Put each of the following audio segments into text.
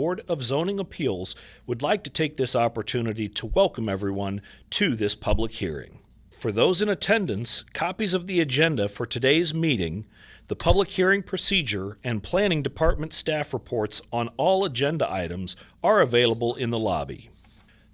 Board of Zoning Appeals would like to take this opportunity to welcome everyone to this public hearing. For those in attendance, copies of the agenda for today's meeting, the public hearing procedure, and Planning Department staff reports on all agenda items are available in the lobby.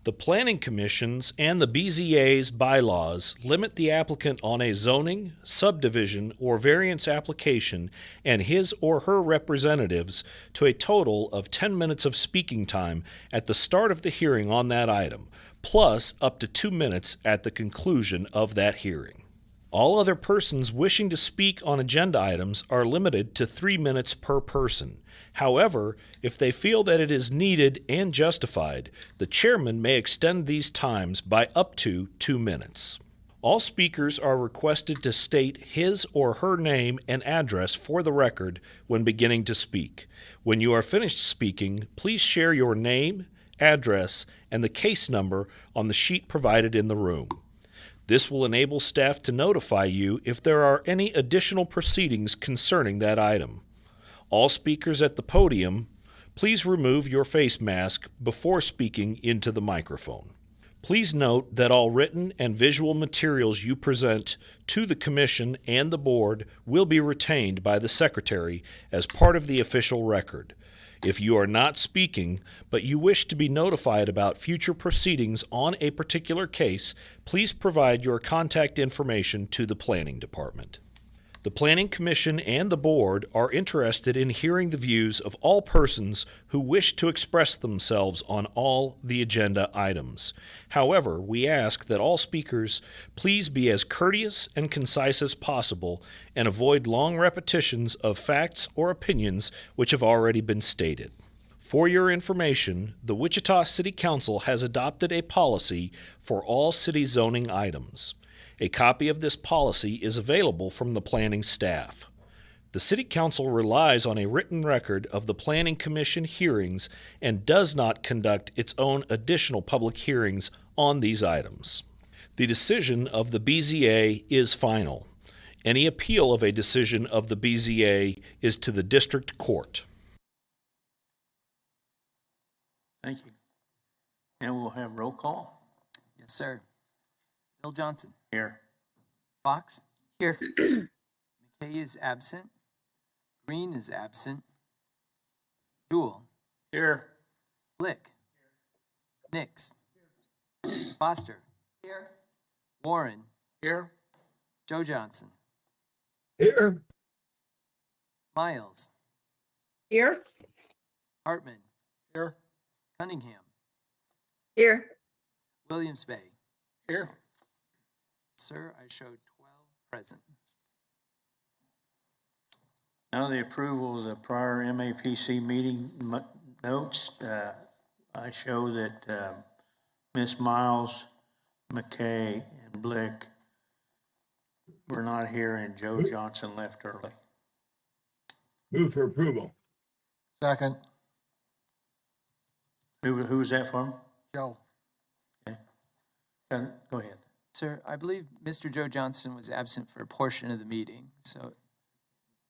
The Planning Commission's and the BZA's bylaws limit the applicant on a zoning, subdivision, or variance application and his or her representatives to a total of 10 minutes of speaking time at the start of the hearing on that item, plus up to 2 minutes at the conclusion of that hearing. All other persons wishing to speak on agenda items are limited to 3 minutes per person. However, if they feel that it is needed and justified, the chairman may extend these times by up to 2 minutes. All speakers are requested to state his or her name and address for the record when beginning to speak. When you are finished speaking, please share your name, address, and the case number on the sheet provided in the room. This will enable staff to notify you if there are any additional proceedings concerning that item. All speakers at the podium, please remove your face mask before speaking into the microphone. Please note that all written and visual materials you present to the Commission and the Board will be retained by the Secretary as part of the official record. If you are not speaking, but you wish to be notified about future proceedings on a particular case, please provide your contact information to the Planning Department. The Planning Commission and the Board are interested in hearing the views of all persons who wish to express themselves on all the agenda items. However, we ask that all speakers please be as courteous and concise as possible and avoid long repetitions of facts or opinions which have already been stated. For your information, the Wichita City Council has adopted a policy for all city zoning items. A copy of this policy is available from the planning staff. The City Council relies on a written record of the Planning Commission hearings and does not conduct its own additional public hearings on these items. The decision of the BZA is final. Any appeal of a decision of the BZA is to the District Court. Thank you. And we'll have roll call. Yes, sir. Bill Johnson. Here. Fox. Here. McKay is absent. Green is absent. Jewell. Here. Blick. Nix. Foster. Here. Warren. Here. Joe Johnson. Here. Miles. Here. Hartman. Here. Cunningham. Here. Williams Bay. Here. Sir, I showed 12 present. Now the approval of the prior MAPC meeting notes. I show that Ms. Miles, McKay, and Blick were not here, and Joe Johnson left early. Move for approval. Second. Who was that from? Joe. Okay. Go ahead. Sir, I believe Mr. Joe Johnson was absent for a portion of the meeting, so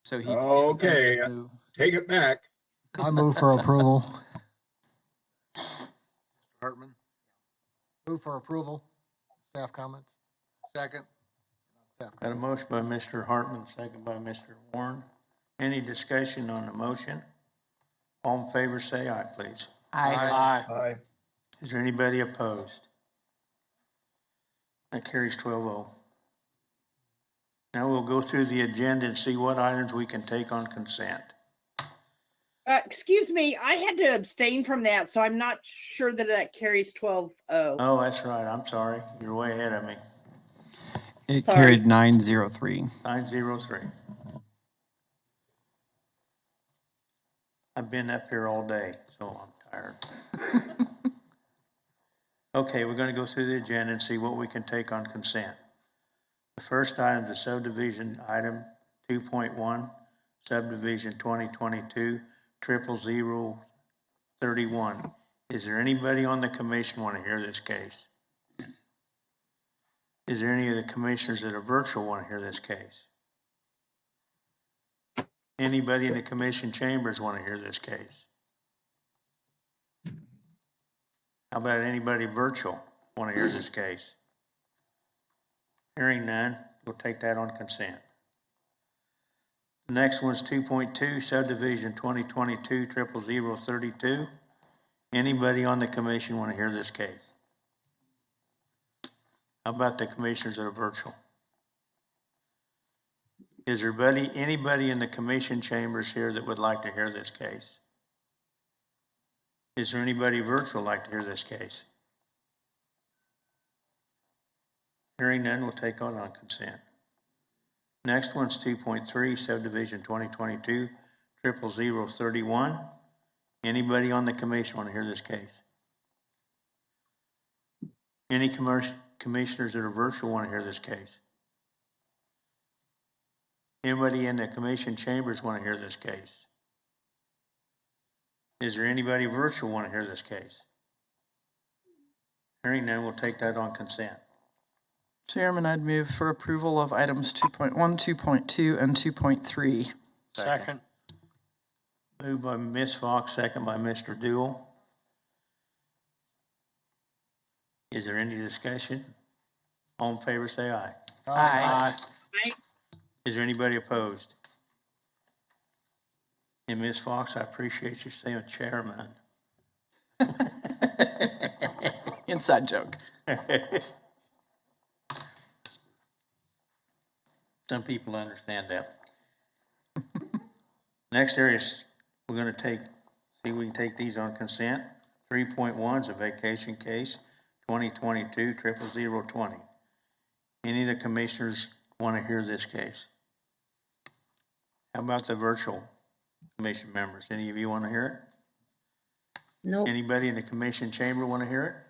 he. Okay, take it back. I move for approval. Hartman. Move for approval. Staff comments. Second. Staff Got a motion by Mr. Hartman, second by Mr. Warren. Any discussion on the motion? All in favor, say aye, please. Aye. Aye. Is there anybody opposed? That carries 12-0. Now we'll go through the agenda and see what items we can take on consent. Excuse me, I had to abstain from that, so I'm not sure that carries 12-0. Oh, that's right. I'm sorry. You're way ahead of me. It Sorry. carried 903. 903. I've been up here all day, so I'm tired. Okay, we're going to go through the agenda and see what we can take on consent. The first item is the subdivision item 2.1, subdivision 2022 00031. Is there anybody on the commission want to hear this case? Is there any of the commissioners that are virtual want to hear this case? Anybody in the commission chambers want to hear this case? How about anybody virtual want to hear this case? Hearing none, we'll take that on consent. The next one's 2.2, subdivision 2022-00032. Anybody on the commission want to hear this case? How about the commissioners that are virtual? Is there anybody in the commission chambers here that would like to hear this case? Is there anybody virtual like to hear this case? Hearing none, we'll take on consent. Next one's 2.3, subdivision 2022-00031. Anybody on the commission want to hear this case? Any commissioners that are virtual want to hear this case? Anybody in the commission chambers want to hear this case? Is there anybody virtual want to hear this case? Hearing none, we'll take that on consent. Chairman, I'd move for approval of items 2.1, 2.2, and 2.3. Second. Moved by Ms. Fox, second by Mr. Dool. Is there any discussion? All in favor, say aye. Aye. Is there anybody opposed? And Ms. Fox, I appreciate you saying chairman. Inside joke. Some people understand that. Next area is, we're gonna see if we can take these on consent. 3.1 is a vacation case, 2022-00020. Any of the commissioners want to hear this case? How about the virtual commission members? Any of you want to hear it? Nope. Anybody in the commission chamber want to hear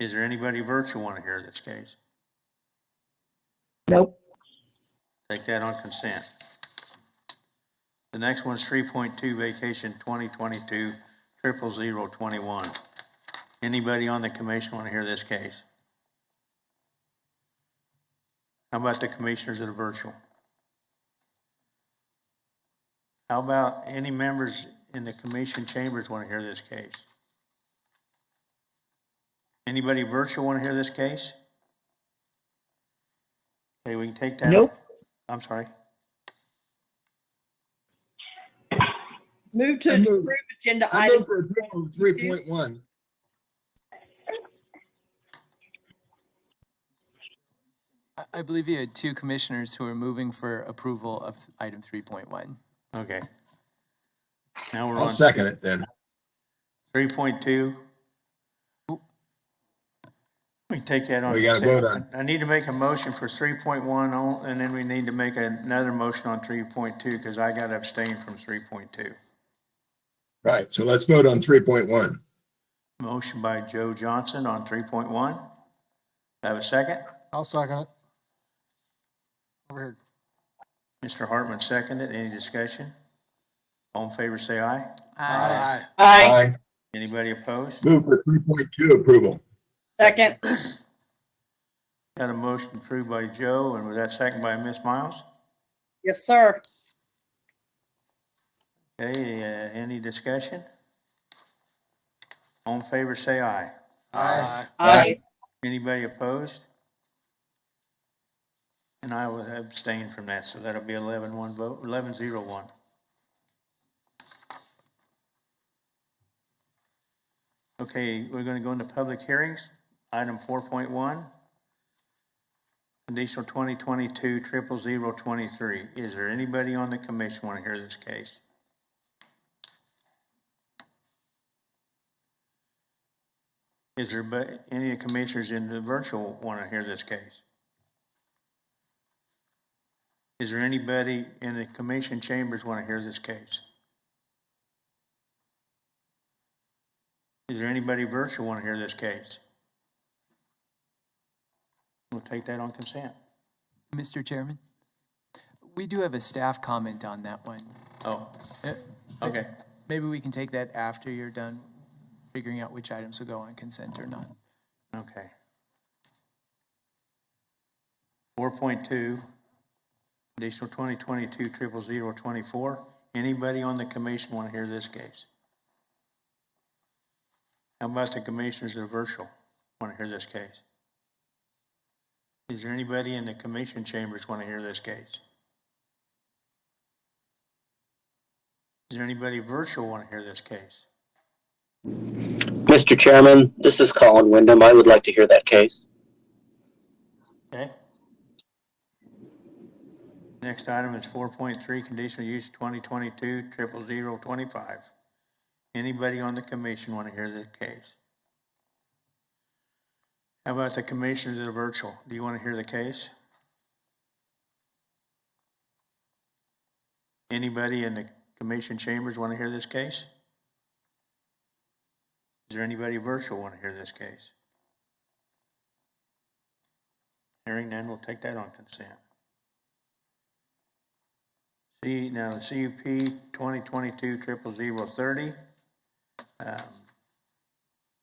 it? Is there anybody virtual want to hear this case? Nope. Take that on consent. The next one's 3.2, vacation 2022-00021. Anybody on the commission want to hear this case? How about the commissioners that are virtual? How about any members in the commission chambers want to hear this case? Anybody virtual want to hear this case? Okay, we can take that. Nope. I'm sorry. Move to I move- approve agenda I item. move for approval of 3.1. I believe you had two commissioners who are moving for approval of item 3.1. Okay. Now we're I'll on second it then. 3.2. We take that on. We gotta consent. vote on. I need to make a motion for 3.1, and then we need to make another motion on 3.2, because I got to abstain from 3.2. Right, so let's vote on 3.1. Motion by Joe Johnson on 3.1. Have a second? I'll second it. Over here. Mr. Hartman seconded. Any discussion? All in favor, say aye. Aye. Aye. Anybody opposed? Move for 3.2 approval. Second. Got a motion approved by Joe, and was that second by Ms. Miles? Yes, sir. Okay, any discussion? All in favor, say aye. Aye. Aye. Anybody opposed? And I will abstain from that, so that'll be 11-1 vote, 11-0-1. Okay, we're gonna go into public hearings. Item 4.1, conditional 2022-00023. Is there anybody on the commission want to hear this case? Is there any of the commissioners in the virtual want to hear this case? Is there anybody in the commission chambers want to hear this case? Is there anybody virtual want to hear this case? We'll take that on consent. Mr. Chairman, we do have a staff comment on that one. Oh, Uh, okay. Maybe we can take that after you're done figuring out which items will go on consent or not. Okay. 4.2, conditional 2022-00024. Anybody on the commission want to hear this case? How about the commissioners that are virtual? Want to hear this case? Is there anybody in the commission chambers want to hear this case? Is there anybody virtual want to hear this case? Mr. Chairman, this is Colin Wyndham. I would like to hear that case. Okay. Next item is 4.3, conditional use 2022-00025. Anybody on the commission want to hear this case? How about the commissioners that are virtual? Do you want to hear the case? Anybody in the commission chambers want to hear this case? Is there anybody virtual want to hear this case? Hearing none, we'll take that on consent. Now the CUP 2022-00030.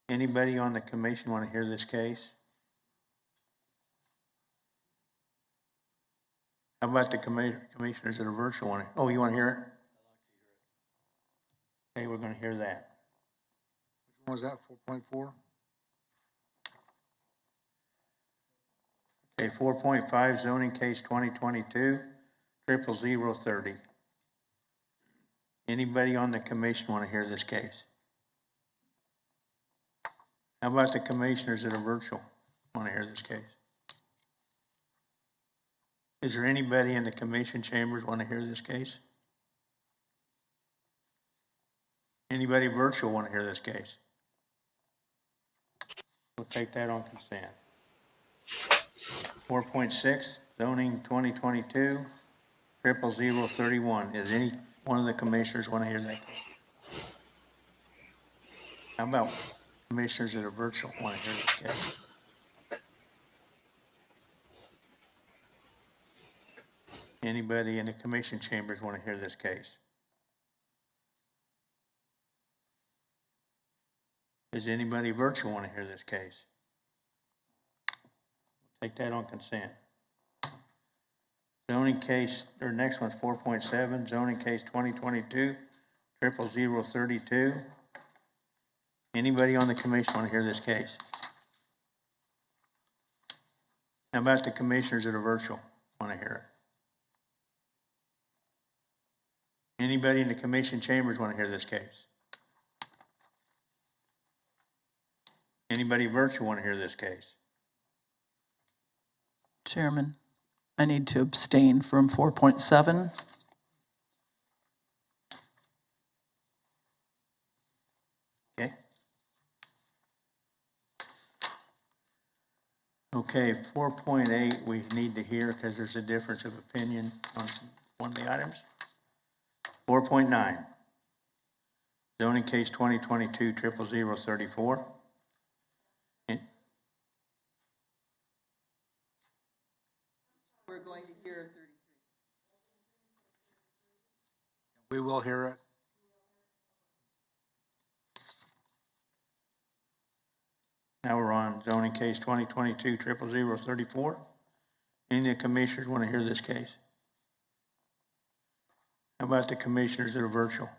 Anybody on the commission want to hear this case? How about the commissioners that are virtual want to? Oh, you want to hear it? Okay, we're going to hear that. Which one was that, 4.4? Okay, 4.5 zoning case 2022-00030. Anybody on the commission want to hear this case? How about the commissioners that are virtual want to hear this case? Is there anybody in the commission chambers want to hear this case? Anybody virtual want to hear this case? We'll take that on consent. 4.6, zoning 2022-00031. Is any one of the commissioners want to hear that case? How about commissioners that are virtual want to hear this case? Anybody in the commission chambers want to hear this case? Does anybody virtual want to hear this case? Take that on consent. Zoning case, or next one's 4.7, zoning case 2022-00032. Anybody on the commission want to hear this case? How about the commissioners that are virtual want to hear it? Anybody in the commission chambers want to hear this case? Anybody virtual want to hear this case? Chairman, I need to abstain from 4.7. Okay. Okay, 4.8 we need to hear because there's a difference of opinion on one of the items. 4.9, zoning case 2022-00034. We're going to hear 33. We will hear it. Now we're on zoning case 2022-00034. Any of the commissioners want to hear this case? How about the commissioners that are virtual?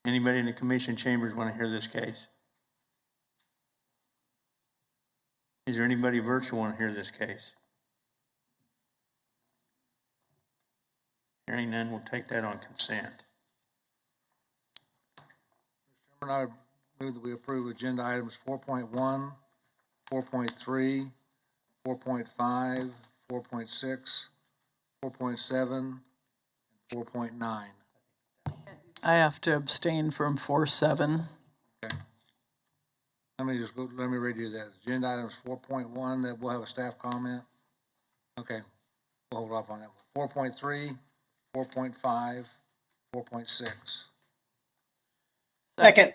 Anybody in the commission chambers want to hear this case? Is there anybody virtual want to hear this case? Hearing none, we'll take that on consent. Mr. Chairman, I move that we approve agenda items 4.1, 4.3, 4.5, 4.6, 4.7, and 4.9. I have to abstain from 4.7. Okay. Let me read you that. Agenda items 4.1, that we'll have a staff comment. Okay, we'll hold off on that one. 4.3, 4.5, 4.6. Second.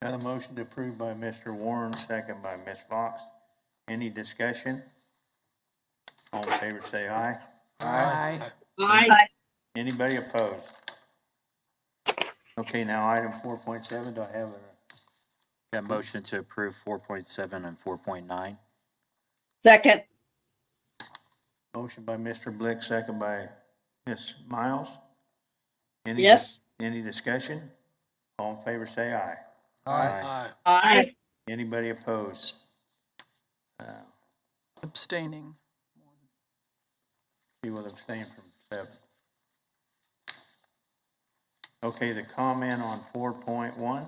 Got a motion to approve by Mr. Warren, second by Ms. Fox. Any discussion? All in favor say aye. Aye. Aye. Anybody opposed? Okay, now item 4.7, do I have a? Got a motion to approve 4.7 and 4.9. Second. Motion by Mr. Blick, second by Ms. Miles. Yes. Any discussion? All in favor, say aye. Aye. Anybody opposed? Abstaining. He will abstain from 7. Okay, the comment on 4.1.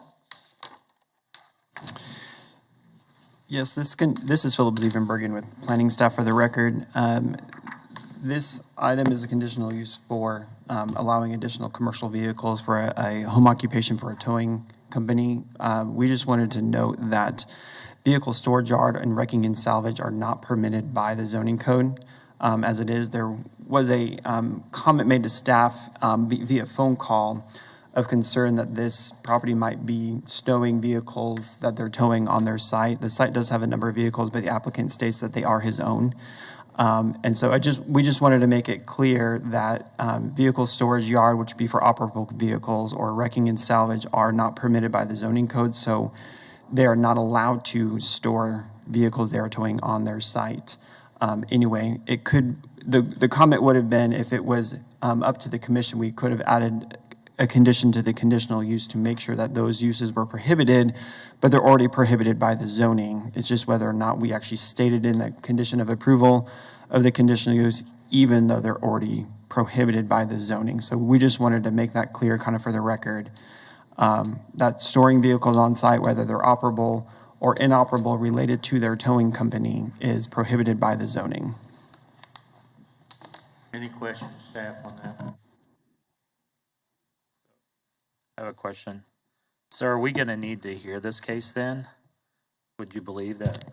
Yes, this is Philip Zievenbergen with planning staff for the record. This item is a conditional use for allowing additional commercial vehicles for a home occupation for a towing company. We just wanted to note that vehicle storage yard and wrecking and salvage are not permitted by the zoning code. As it is, there was a comment made to staff via phone call of concern that this property might be stowing vehicles that they're towing on their site. The site does have a number of vehicles, but the applicant states that they are his own. And so we just wanted to make it clear that vehicle storage yard, which would be for operable vehicles, or wrecking and salvage are not permitted by the zoning code. So they are not allowed to store vehicles they are towing on their site. Anyway, the comment would have been, if it was up to the commission, we could have added a condition to the conditional use to make sure that those uses were prohibited, but they're already prohibited by the zoning. It's just whether or not we actually stated in the condition of approval of the conditional use, even though they're already prohibited by the zoning. So we just wanted to make that clear kind of for the record, that storing vehicles on site, whether they're operable or inoperable related to their towing company, is prohibited by the zoning. Any questions, staff, on that? I have a question. So are we going to need to hear this case then? Would you believe that?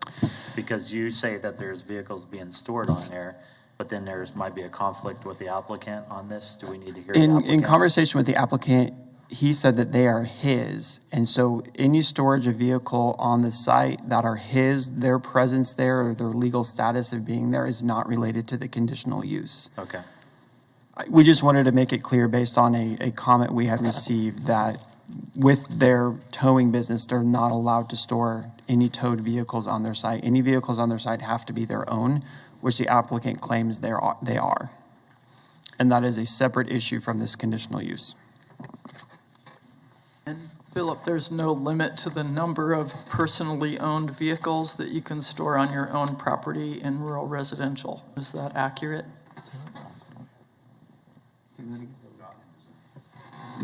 Because you say that there's vehicles being stored on there, but then might be a conflict with the applicant on this. Do we need to hear the applicant? In conversation with the applicant, he said that they are his. And so any storage of vehicle on the site that are his, their presence there or their legal status of being there is not related to the conditional use. Okay. We just wanted to make it clear based on a comment we had received that with their towing business, they're not allowed to store any towed vehicles on their site. Any vehicles on their site have to be their own, which the applicant claims they are. And that is a separate issue from this conditional use. And Philip, there's no limit to the number of personally owned vehicles that you can store on your own property in rural residential. Is that accurate?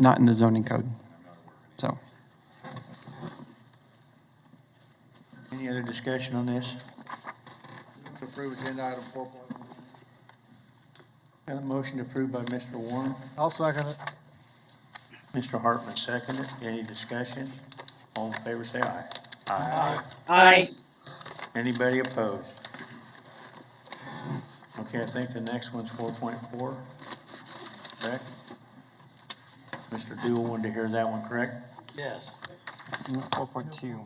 Not in the zoning code. So, Any other discussion on this? To approve agenda item 4.1. Got a motion approved by Mr. Warren. I'll second it. Mr. Hartman seconded. Any discussion? All in favor, say aye. Aye. Anybody opposed? Okay, I think the next one's 4.4, correct? Mr. Dool wanted to hear that one, correct? Yes. 4.2.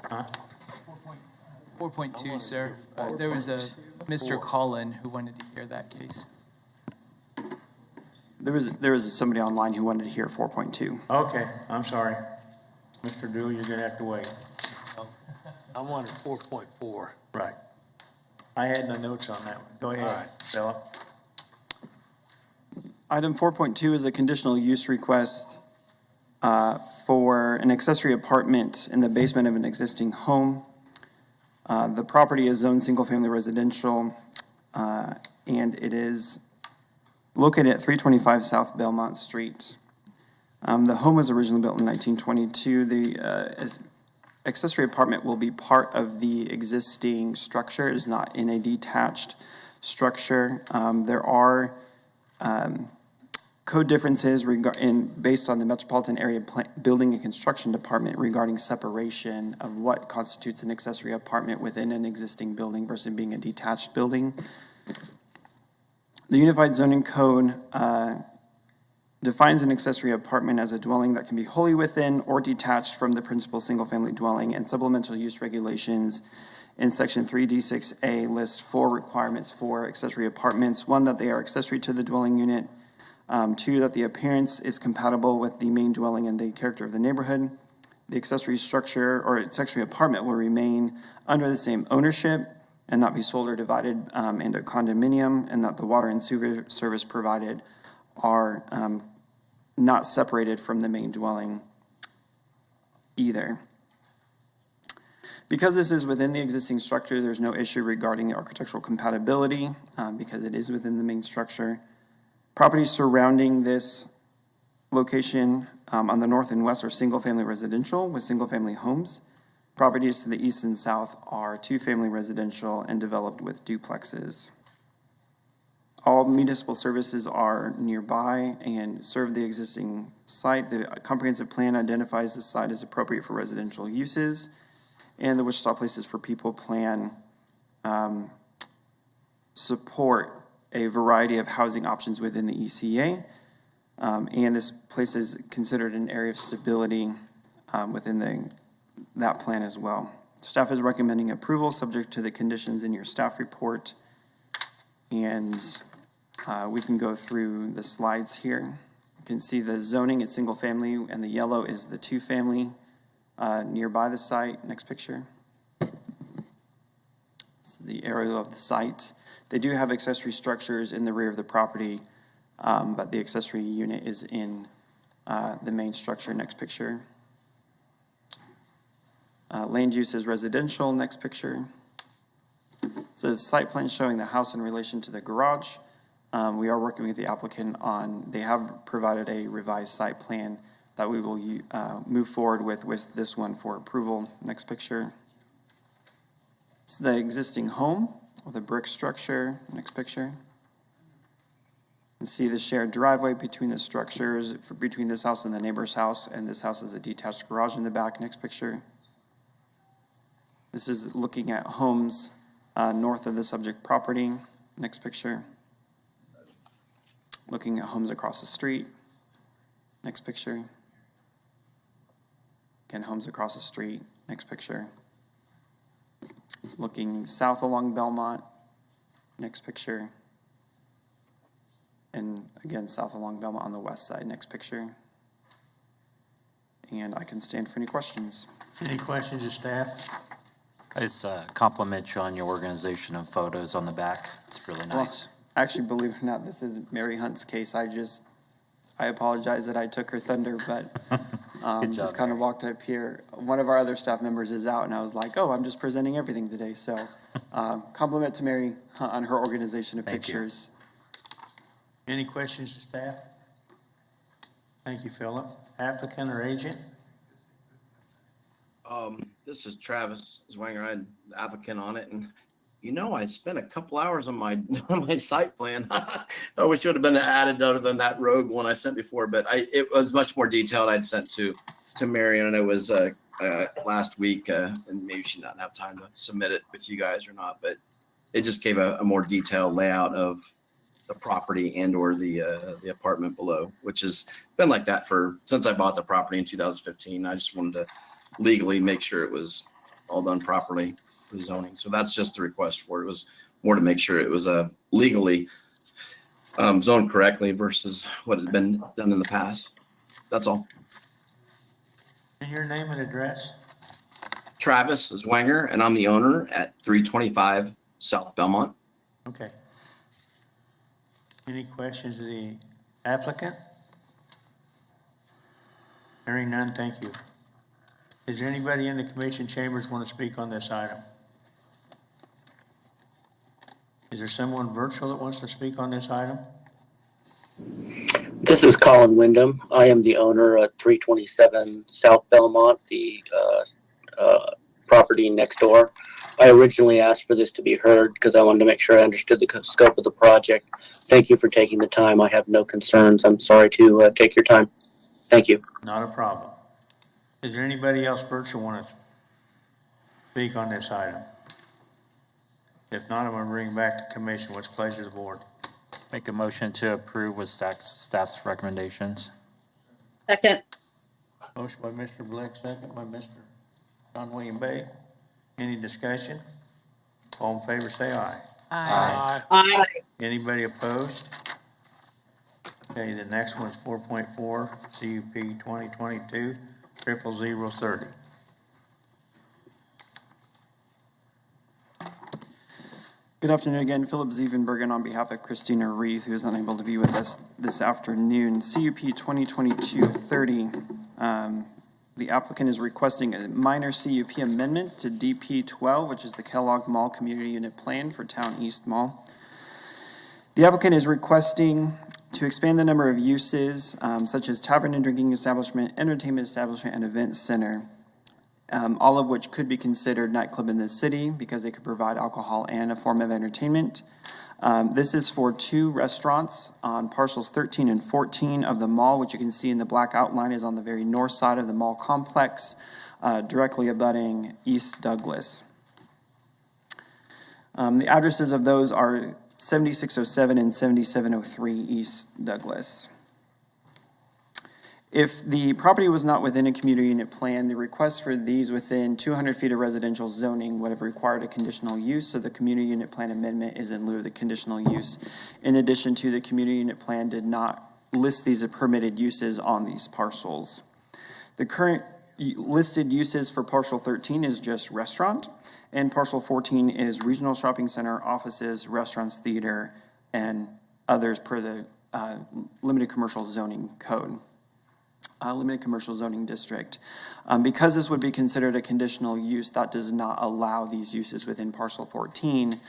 Huh? 4.2, sir. There was a Mr. Collin who wanted to hear that case. There was somebody online who wanted to hear 4.2. Okay, I'm sorry. Mr. Dool, you're gonna have to wait. I wanted 4.4. Right. I had no notes on that one. Go ahead, Philip. Item 4.2 is a conditional use request for an accessory apartment in the basement of an existing home. The property is zoned single-family residential, and it is located at 325 South Belmont Street. The home was originally built in 1922. The accessory apartment will be part of the existing structure. It is not in a detached structure. There are code differences based on the Metropolitan Area Building and Construction Department regarding separation of what constitutes an accessory apartment within an existing building versus being a detached building. The Unified Zoning Code defines an accessory apartment as a dwelling that can be wholly within or detached from the principal single-family dwelling, and supplemental use regulations in Section 3D6A list 4 requirements for accessory apartments. 1, that they are accessory to the dwelling unit. 2, that the appearance is compatible with the main dwelling and the character of the neighborhood. The accessory structure or accessory apartment will remain under the same ownership and not be sold or divided into condominium, and that the water and sewer service provided are not separated from the main dwelling either. Because this is within the existing structure, there's no issue regarding the architectural compatibility because it is within the main structure. Properties surrounding this location on the north and west are single-family residential with single-family homes. Properties to the east and south are two-family residential and developed with duplexes. All municipal services are nearby and serve the existing site. The comprehensive plan identifies the site as appropriate for residential uses, and the Wichita Places for People plan support a variety of housing options within the ECA. And this place is considered an area of stability within that plan as well. Staff is recommending approval subject to the conditions in your staff report. And we can go through the slides here. You can see the zoning is single family and the yellow is the two family nearby the site. Next picture. This is the area of the site. They do have accessory structures in the rear of the property, but the accessory unit is in the main structure. Next picture. Land use is residential. Next picture. It says site plan showing the house in relation to the garage. We are working with the applicant on, they have provided a revised site plan that we will move forward with this one for approval. Next picture. It's the existing home with a brick structure. Next picture. And see the shared driveway between the structures, between this house and the neighbor's house, and this house has a detached garage in the back. Next picture. This is looking at homes north of the subject property. Next picture. Looking at homes across the street. Next picture. Again, homes across the street. Next picture. Looking south along Belmont. Next picture. And again, south along Belmont on the west side. Next picture. And I can stand for any questions. Any questions of staff? I just compliment you on your organization of photos on the back. It's really nice. Actually, believe it or not, this is Mary Hunt's case. I apologize that I took her thunder, but just kind of walked up here. One of our other staff members is out, and I was like, oh, I'm just presenting everything today. So compliment to Mary on her organization of Thank you. pictures. Any questions of staff? Thank you, Philip. Applicant or agent? This is Travis Zwanger. I'm the applicant on it, and I spent a couple hours on my on my site plan. I wish it would have been added other than that rogue one I sent before, but it was much more detailed. I'd sent to Marion, and it was last week, and maybe she didn't have time to submit it with you guys or not, but it just gave a more detailed layout of the property and or the apartment below, which has been like that since I bought the property in 2015. I just wanted to legally make sure it was all done properly with zoning. So that's just the request for it. It was more to make sure it was legally zoned correctly versus what had been done in the past. That's all. And your name and address? Travis Zwanger, and I'm the owner at 325 South Belmont. Okay. Any questions of the applicant? Hearing none, thank you. Is there anybody in the commission chambers want to speak on this item? Is there someone virtual that wants to speak on this item? This is Colin Wyndham. I am the owner at 327 South Belmont, the property next door. I originally asked for this to be heard because I wanted to make sure I understood the scope of the project. Thank you for taking the time. I have no concerns. I'm sorry to take your time. Thank you. Not a problem. Is there anybody else virtual want to speak on this item? If not, I'm going to bring back to commission. What's the pleasure of the board? Make a motion to approve with staff's recommendations. Second. Motion by Mr. Blick, second by Mr. John William Bay. Any discussion? All in favor, say aye. Aye. Anybody opposed? Okay, the next one's 4.4, CUP 2022-00030. Good afternoon again. Philip Zievenbergen on behalf of Christina Reith, who is unable to be with us this afternoon. CUP 2022-30. The applicant is requesting a minor CUP amendment to DP 12, which is the Kellogg Mall Community Unit Plan for Town East Mall. The applicant is requesting to expand the number of uses such as tavern and drinking establishment, entertainment establishment, and event center, all of which could be considered nightclub in the city because they could provide alcohol and a form of entertainment. This is for 2 restaurants on parcels 13 and 14 of the mall, which you can see in the black outline is on the very north side of the mall complex, directly abutting East Douglas. The addresses of those are 7607 and 7703 East Douglas. If the property was not within a community unit plan, the request for these within 200 feet of residential zoning would have required a conditional use, so the community unit plan amendment is in lieu of the conditional use. In addition to, the community unit plan did not list these as permitted uses on these parcels. The current listed uses for parcel 13 is just restaurant, and parcel 14 is regional shopping center, offices, restaurants, theater, and others per the limited commercial zoning code. Limited commercial zoning district. Because this would be considered a conditional use, that does not allow these uses within parcel 14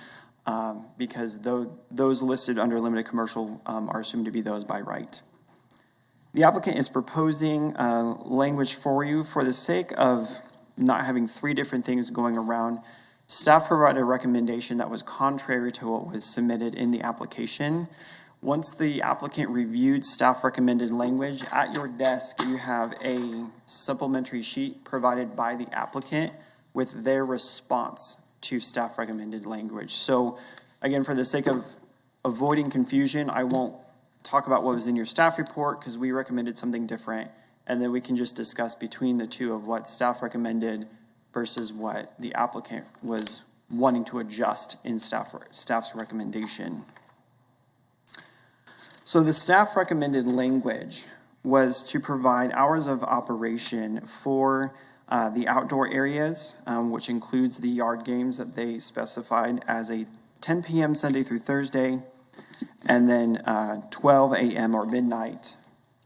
because those listed under limited commercial are assumed to be those by right. The applicant is proposing language for you. For the sake of not having 3 different things going around, staff provided a recommendation that was contrary to what was submitted in the application. Once the applicant reviewed staff recommended language, at your desk you have a supplementary sheet provided by the applicant with their response to staff recommended language. So again, for the sake of avoiding confusion, I won't talk about what was in your staff report because we recommended something different, and then we can just discuss between the two of what staff recommended versus what the applicant was wanting to adjust in staff's recommendation. So the staff recommended language was to provide hours of operation for the outdoor areas, which includes the yard games that they specified as a 10 p.m. Sunday through Thursday, and then 12 a.m. or midnight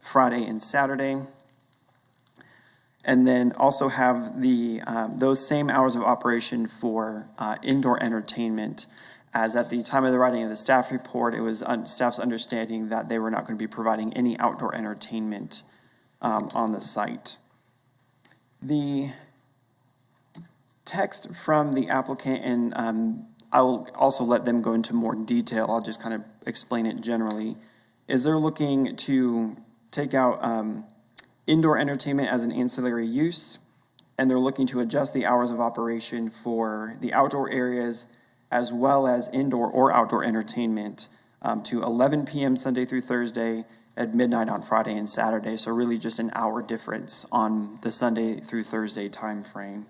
Friday and Saturday. And then also have the those same hours of operation for indoor entertainment, as at the time of the writing of the staff report, it was staff's understanding that they were not going to be providing any outdoor entertainment on the site. The text from the applicant, and I will also let them go into more detail, I'll just kind of explain it generally, is they're looking to take out indoor entertainment as an ancillary use, and they're looking to adjust the hours of operation for the outdoor areas as well as indoor or outdoor entertainment to 11 p.m. Sunday through Thursday, at midnight on Friday and Saturday. So really just an hour difference on the Sunday through Thursday time frame.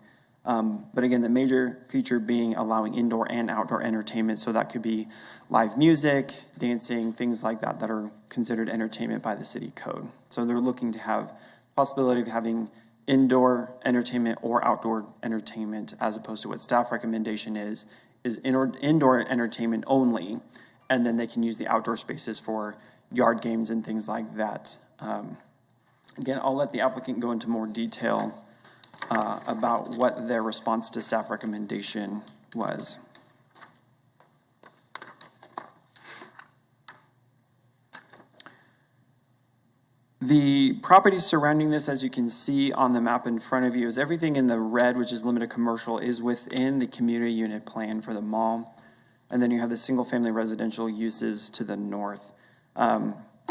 But again, the major feature being allowing indoor and outdoor entertainment. So that could be live music, dancing, things like that that are considered entertainment by the city code. So they're looking to have possibility of having indoor entertainment or outdoor entertainment, as opposed to what staff recommendation is indoor entertainment only, and then they can use the outdoor spaces for yard games and things like that. Again, I'll let the applicant go into more detail about what their response to staff recommendation was. The properties surrounding this, as you can see on the map in front of you, is everything in the red, which is limited commercial, is within the community unit plan for the mall. And then you have the single-family residential uses to the north.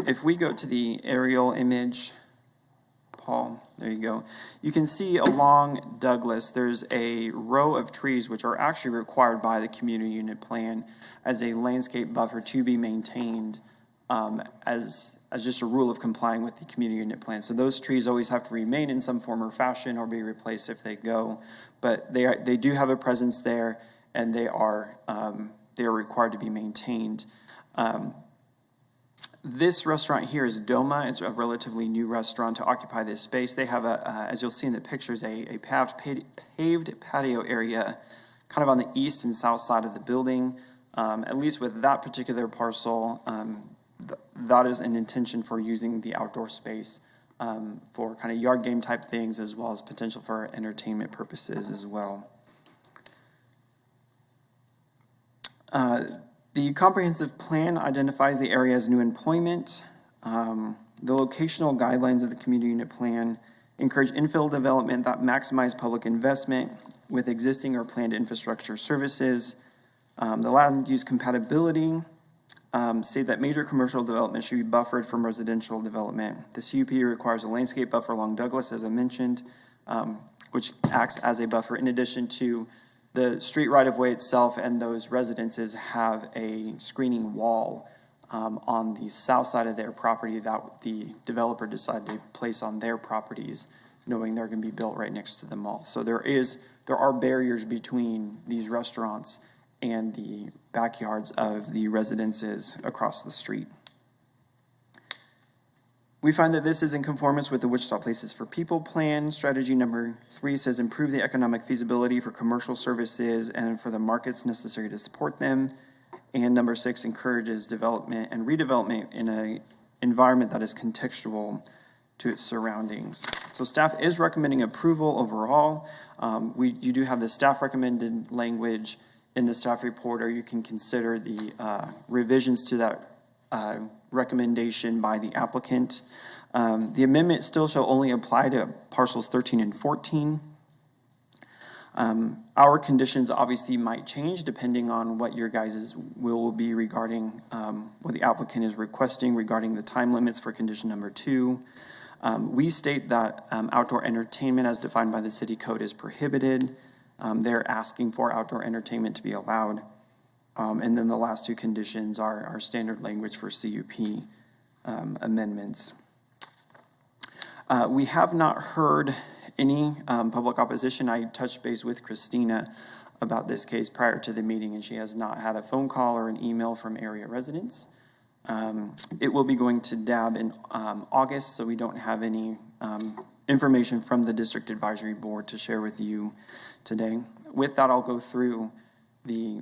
If we go to the aerial image, Paul, there you go. You can see along Douglas, there's a row of trees which are actually required by the community unit plan as a landscape buffer to be maintained as just a rule of complying with the community unit plan. So those trees always have to remain in some form or fashion or be replaced if they go. But they do have a presence there, and they are required to be maintained. This restaurant here is Doma. It's a relatively new restaurant to occupy this space. They have, as you'll see in the pictures, a paved patio area kind of on the east and south side of the building. At least with that particular parcel, that is an intention for using the outdoor space for kind of yard game type things, as well as potential for entertainment purposes as well. The comprehensive plan identifies the area as new employment. The locational guidelines of the community unit plan encourage infill development that maximize public investment with existing or planned infrastructure services. The land use compatibility say that major commercial development should be buffered from residential development. The CUP requires a landscape buffer along Douglas, as I mentioned, which acts as a buffer in addition to the street right-of-way itself, and those residences have a screening wall on the south side of their property that the developer decided to place on their properties, knowing they're going to be built right next to the mall. So there are barriers between these restaurants and the backyards of the residences across the street. We find that this is in conformance with the Wichita Places for People plan. Strategy number 3 says improve the economic feasibility for commercial services and for the markets necessary to support them. And number 6 encourages development and redevelopment in an environment that is contextual to its surroundings. So staff is recommending approval overall. You do have the staff recommended language in the staff report, or you can consider the revisions to that recommendation by the applicant. The amendment still shall only apply to parcels 13 and 14. Our conditions obviously might change depending on what your guys' will be regarding what the applicant is requesting regarding the time limits for condition number 2. We state that outdoor entertainment as defined by the city code is prohibited. They're asking for outdoor entertainment to be allowed. And then the last 2 conditions are our standard language for CUP amendments. We have not heard any public opposition. I touched base with Christina about this case prior to the meeting, and she has not had a phone call or an email from area residents. It will be going to DAB in August, so we don't have any information from the District Advisory Board to share with you today. With that, I'll go through the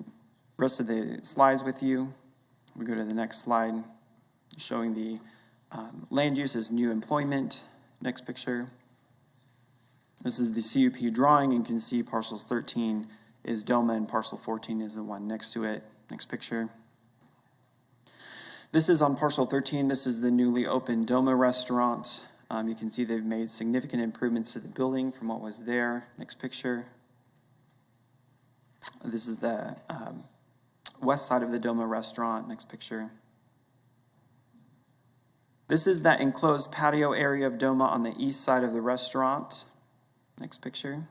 rest of the slides with you. We go to the next slide, showing the land use as new employment. Next picture. This is the CUP drawing. You can see parcels 13 is DOMA and parcel 14 is the one next to it. Next picture. This is on parcel 13. This is the newly opened DOMA restaurant. You can see they've made significant improvements to the building from what was there. Next picture. This is the west side of the DOMA restaurant. Next picture. This is that enclosed patio area of DOMA on the east side of the restaurant. Next picture.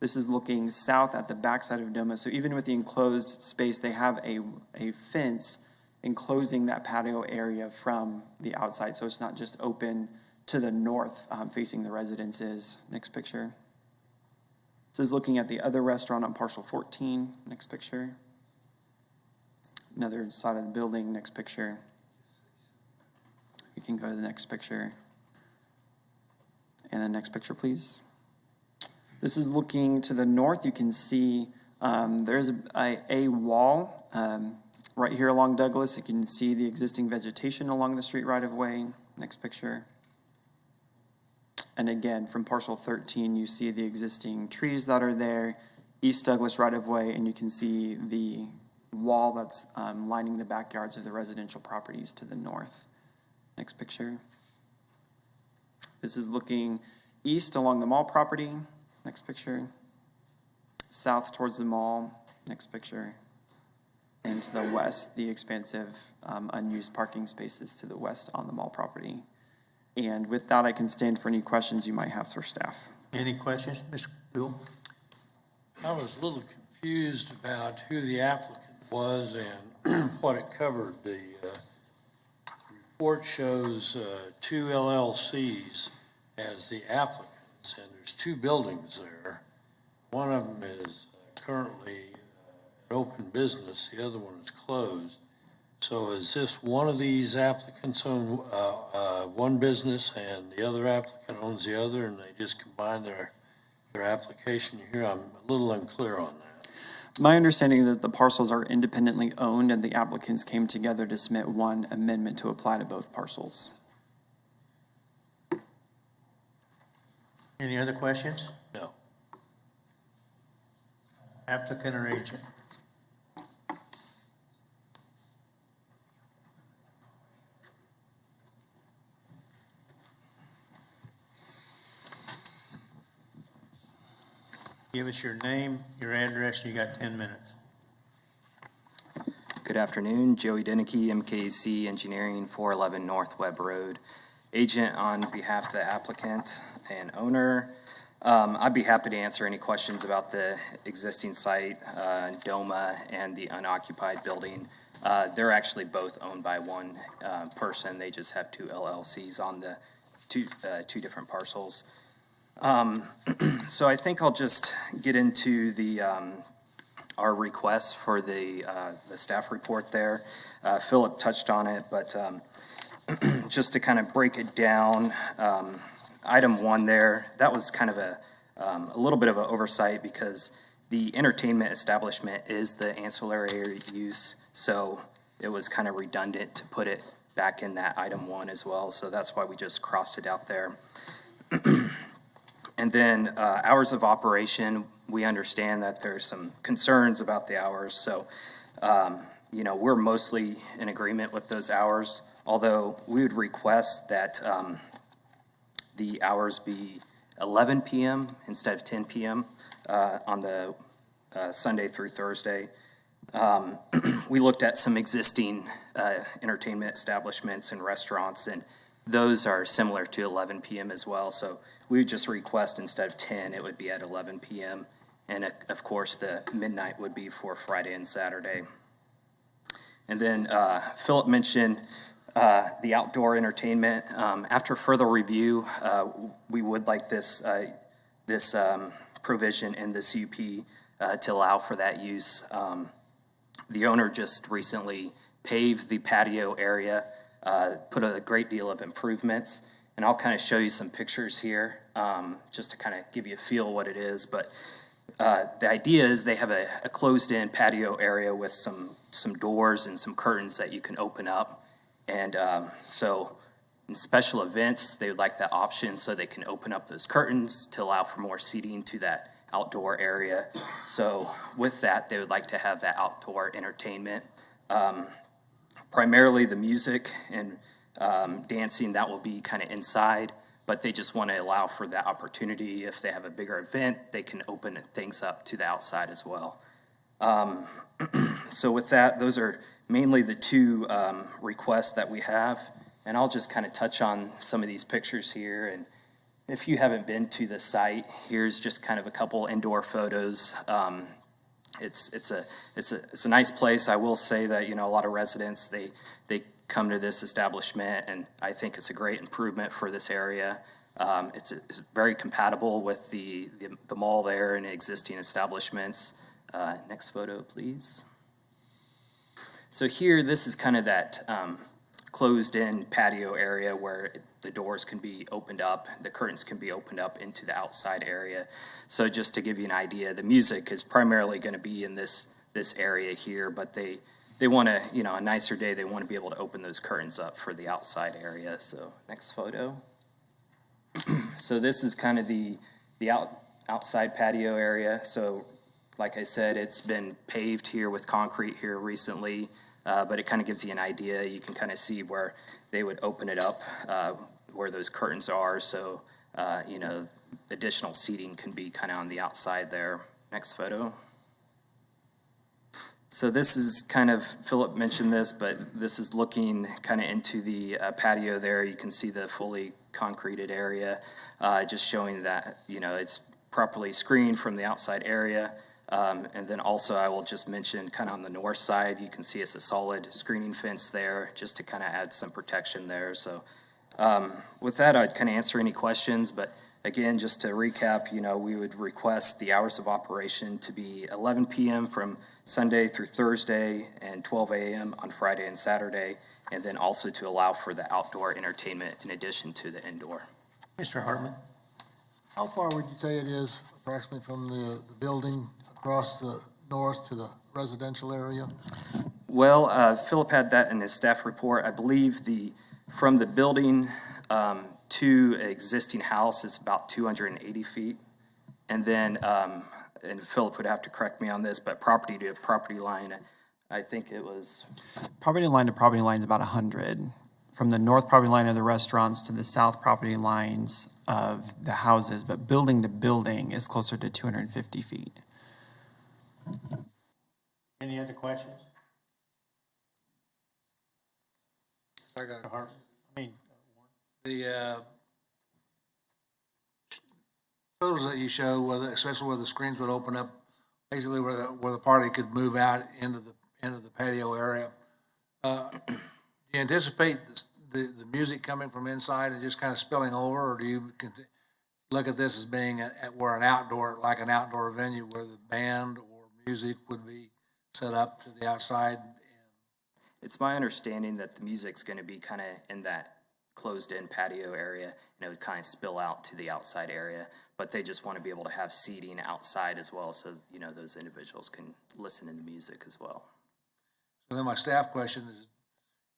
This is looking south at the back side of DOMA. So even with the enclosed space, they have a fence enclosing that patio area from the outside. So it's not just open to the north facing the residences. Next picture. This is looking at the other restaurant on parcel 14. Next picture. Another side of the building. Next picture. You can go to the next picture. And the next picture, please. This is looking to the north. You can see there's a wall right here along Douglas. You can see the existing vegetation along the street right-of-way. Next picture. And again, from parcel 13, you see the existing trees that are there, East Douglas right-of-way, and you can see the wall that's lining the backyards of the residential properties to the north. Next picture. This is looking east along the mall property. Next picture. South towards the mall. Next picture. And to the west, the expansive unused parking spaces to the west on the mall property. And with that, I can stand for any questions you might have for staff. Any questions, Mr. Bill? I was a little confused about who the applicant was and what it covered. The report shows 2 LLCs as the applicants, and there's 2 buildings there. One of them is currently an open business, the other one is closed. So is this one of these applicants own one business and the other applicant owns the other, and they just combine their application here? I'm a little unclear on that. My understanding is that the parcels are independently owned and the applicants came together to submit one amendment to apply to both parcels. Any other questions? No. Applicant or agent? Give us your name, your address, you got 10 minutes. Good afternoon, Joey Denicky, MKC Engineering, 411 North Webb Road. Agent on behalf of the applicant and owner. I'd be happy to answer any questions about the existing site, DOMA, and the unoccupied building. They're actually both owned by one person. They just have two LLCs on the two different parcels. So I think I'll just get into our request for the staff report there. Philip touched on it, but just to kind of break it down, item 1 there, that was kind of a little bit of an oversight because the entertainment establishment is the ancillary use, so it was kind of redundant to put it back in that item 1 as well, so that's why we just crossed it out there. And then hours of operation, we understand that there's some concerns about the hours, so we're mostly in agreement with those hours, although we would request that the hours be 11 p.m. instead of 10 p.m. On the Sunday through Thursday. We looked at some existing entertainment establishments and restaurants, and those are similar to 11 p.m. as well, so we would just request instead of 10, it would be at 11 p.m. And of course, the midnight would be for Friday and Saturday. And then Philip mentioned the outdoor entertainment. After further review, we would like this provision in the CUP to allow for that use. The owner just recently paved the patio area, put a great deal of improvements, and I'll kind of show you some pictures here just to kind of give you a feel what it is. But the idea is they have a closed-in patio area with some doors and some curtains that you can open up. And so in special events, they would like that option so they can open up those curtains to allow for more seating to that outdoor area. So with that, they would like to have that outdoor entertainment. Primarily the music and dancing, that will be kind of inside, but they just want to allow for that opportunity. If they have a bigger event, they can open things up to the outside as well. So with that, those are mainly the two requests that we have, and I'll just kind of touch on some of these pictures here. And if you haven't been to the site, here's just kind of a couple indoor photos. It's a nice place. I will say that a lot of residents they come to this establishment, and I think it's a great improvement for this area. It's very compatible with the mall there and existing establishments. Next photo, please. So here, this is kind of that closed-in patio area where the doors can be opened up, the curtains can be opened up into the outside area. So just to give you an idea, the music is primarily going to be in this area here, but they want to, a nicer day, they want to be able to open those curtains up for the outside area. So next photo. So this is kind of the outside patio area. So like I said, it's been paved here with concrete here recently, but it kind of gives you an idea. You can kind of see where they would open it up, where those curtains are. So, additional seating can be kind of on the outside there. Next photo. So this is kind of, Philip mentioned this, but this is looking kind of into the patio there. You can see the fully concreted area, just showing that, it's properly screened from the outside area. And then also I will just mention kind of on the north side, you can see it's a solid screening fence there just to kind of add some protection there. So with that, I'd kind of answer any questions, but again, just to recap, we would request the hours of operation to be 11 p.m. from Sunday through Thursday and 12 a.m. on Friday and Saturday, and then also to allow for the outdoor entertainment in addition to the indoor. Mr. Hartman? How far would you say it is approximately from the building across the north to the residential area? Well, Philip had that in his staff report. I believe from the building to existing house is about 280 feet. And then, and Philip would have to correct me on this, but property to property line, I think it was, Property line to property line is about 100. From the north property line of the restaurants to the south property lines of the houses, but building to building is closer to 250 feet. Any other questions? I got I mean, the photos that you showed, especially where the screens would open up, basically where the party could move out into the patio area. Do you anticipate the music coming from inside and just kind of spilling over, or do you look at this as being where an outdoor venue where the band or music would be set up to the outside? it's my understanding that the music's gonna be kind of in that closed-in patio area, and it would kind of spill out to the outside area, but they just want to be able to have seating outside as well, so, you know, those individuals can listen to the music as well. So then my staff question is,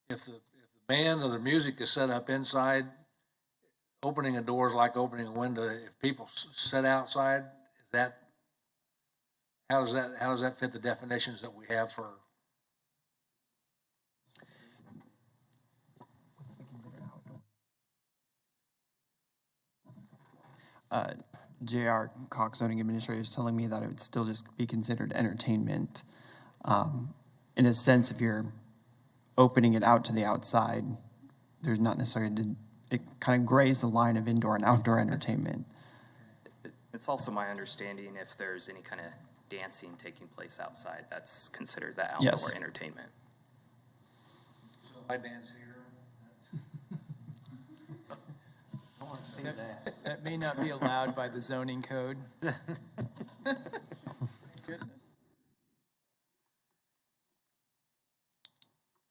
if the band or the music is set up inside, opening a door is like opening a window. If people sit outside, how does that fit the definitions that we have for? J.R. Cox, zoning administrator, is telling me that it would still just be considered entertainment. In a sense, if you're opening it out to the outside, there's not necessarily, it kind of grays the line of indoor and outdoor entertainment. It's also my understanding if there's any kind of dancing taking place outside, that's considered that outdoor Yes. entertainment. I dance here. That may not be allowed by the zoning code.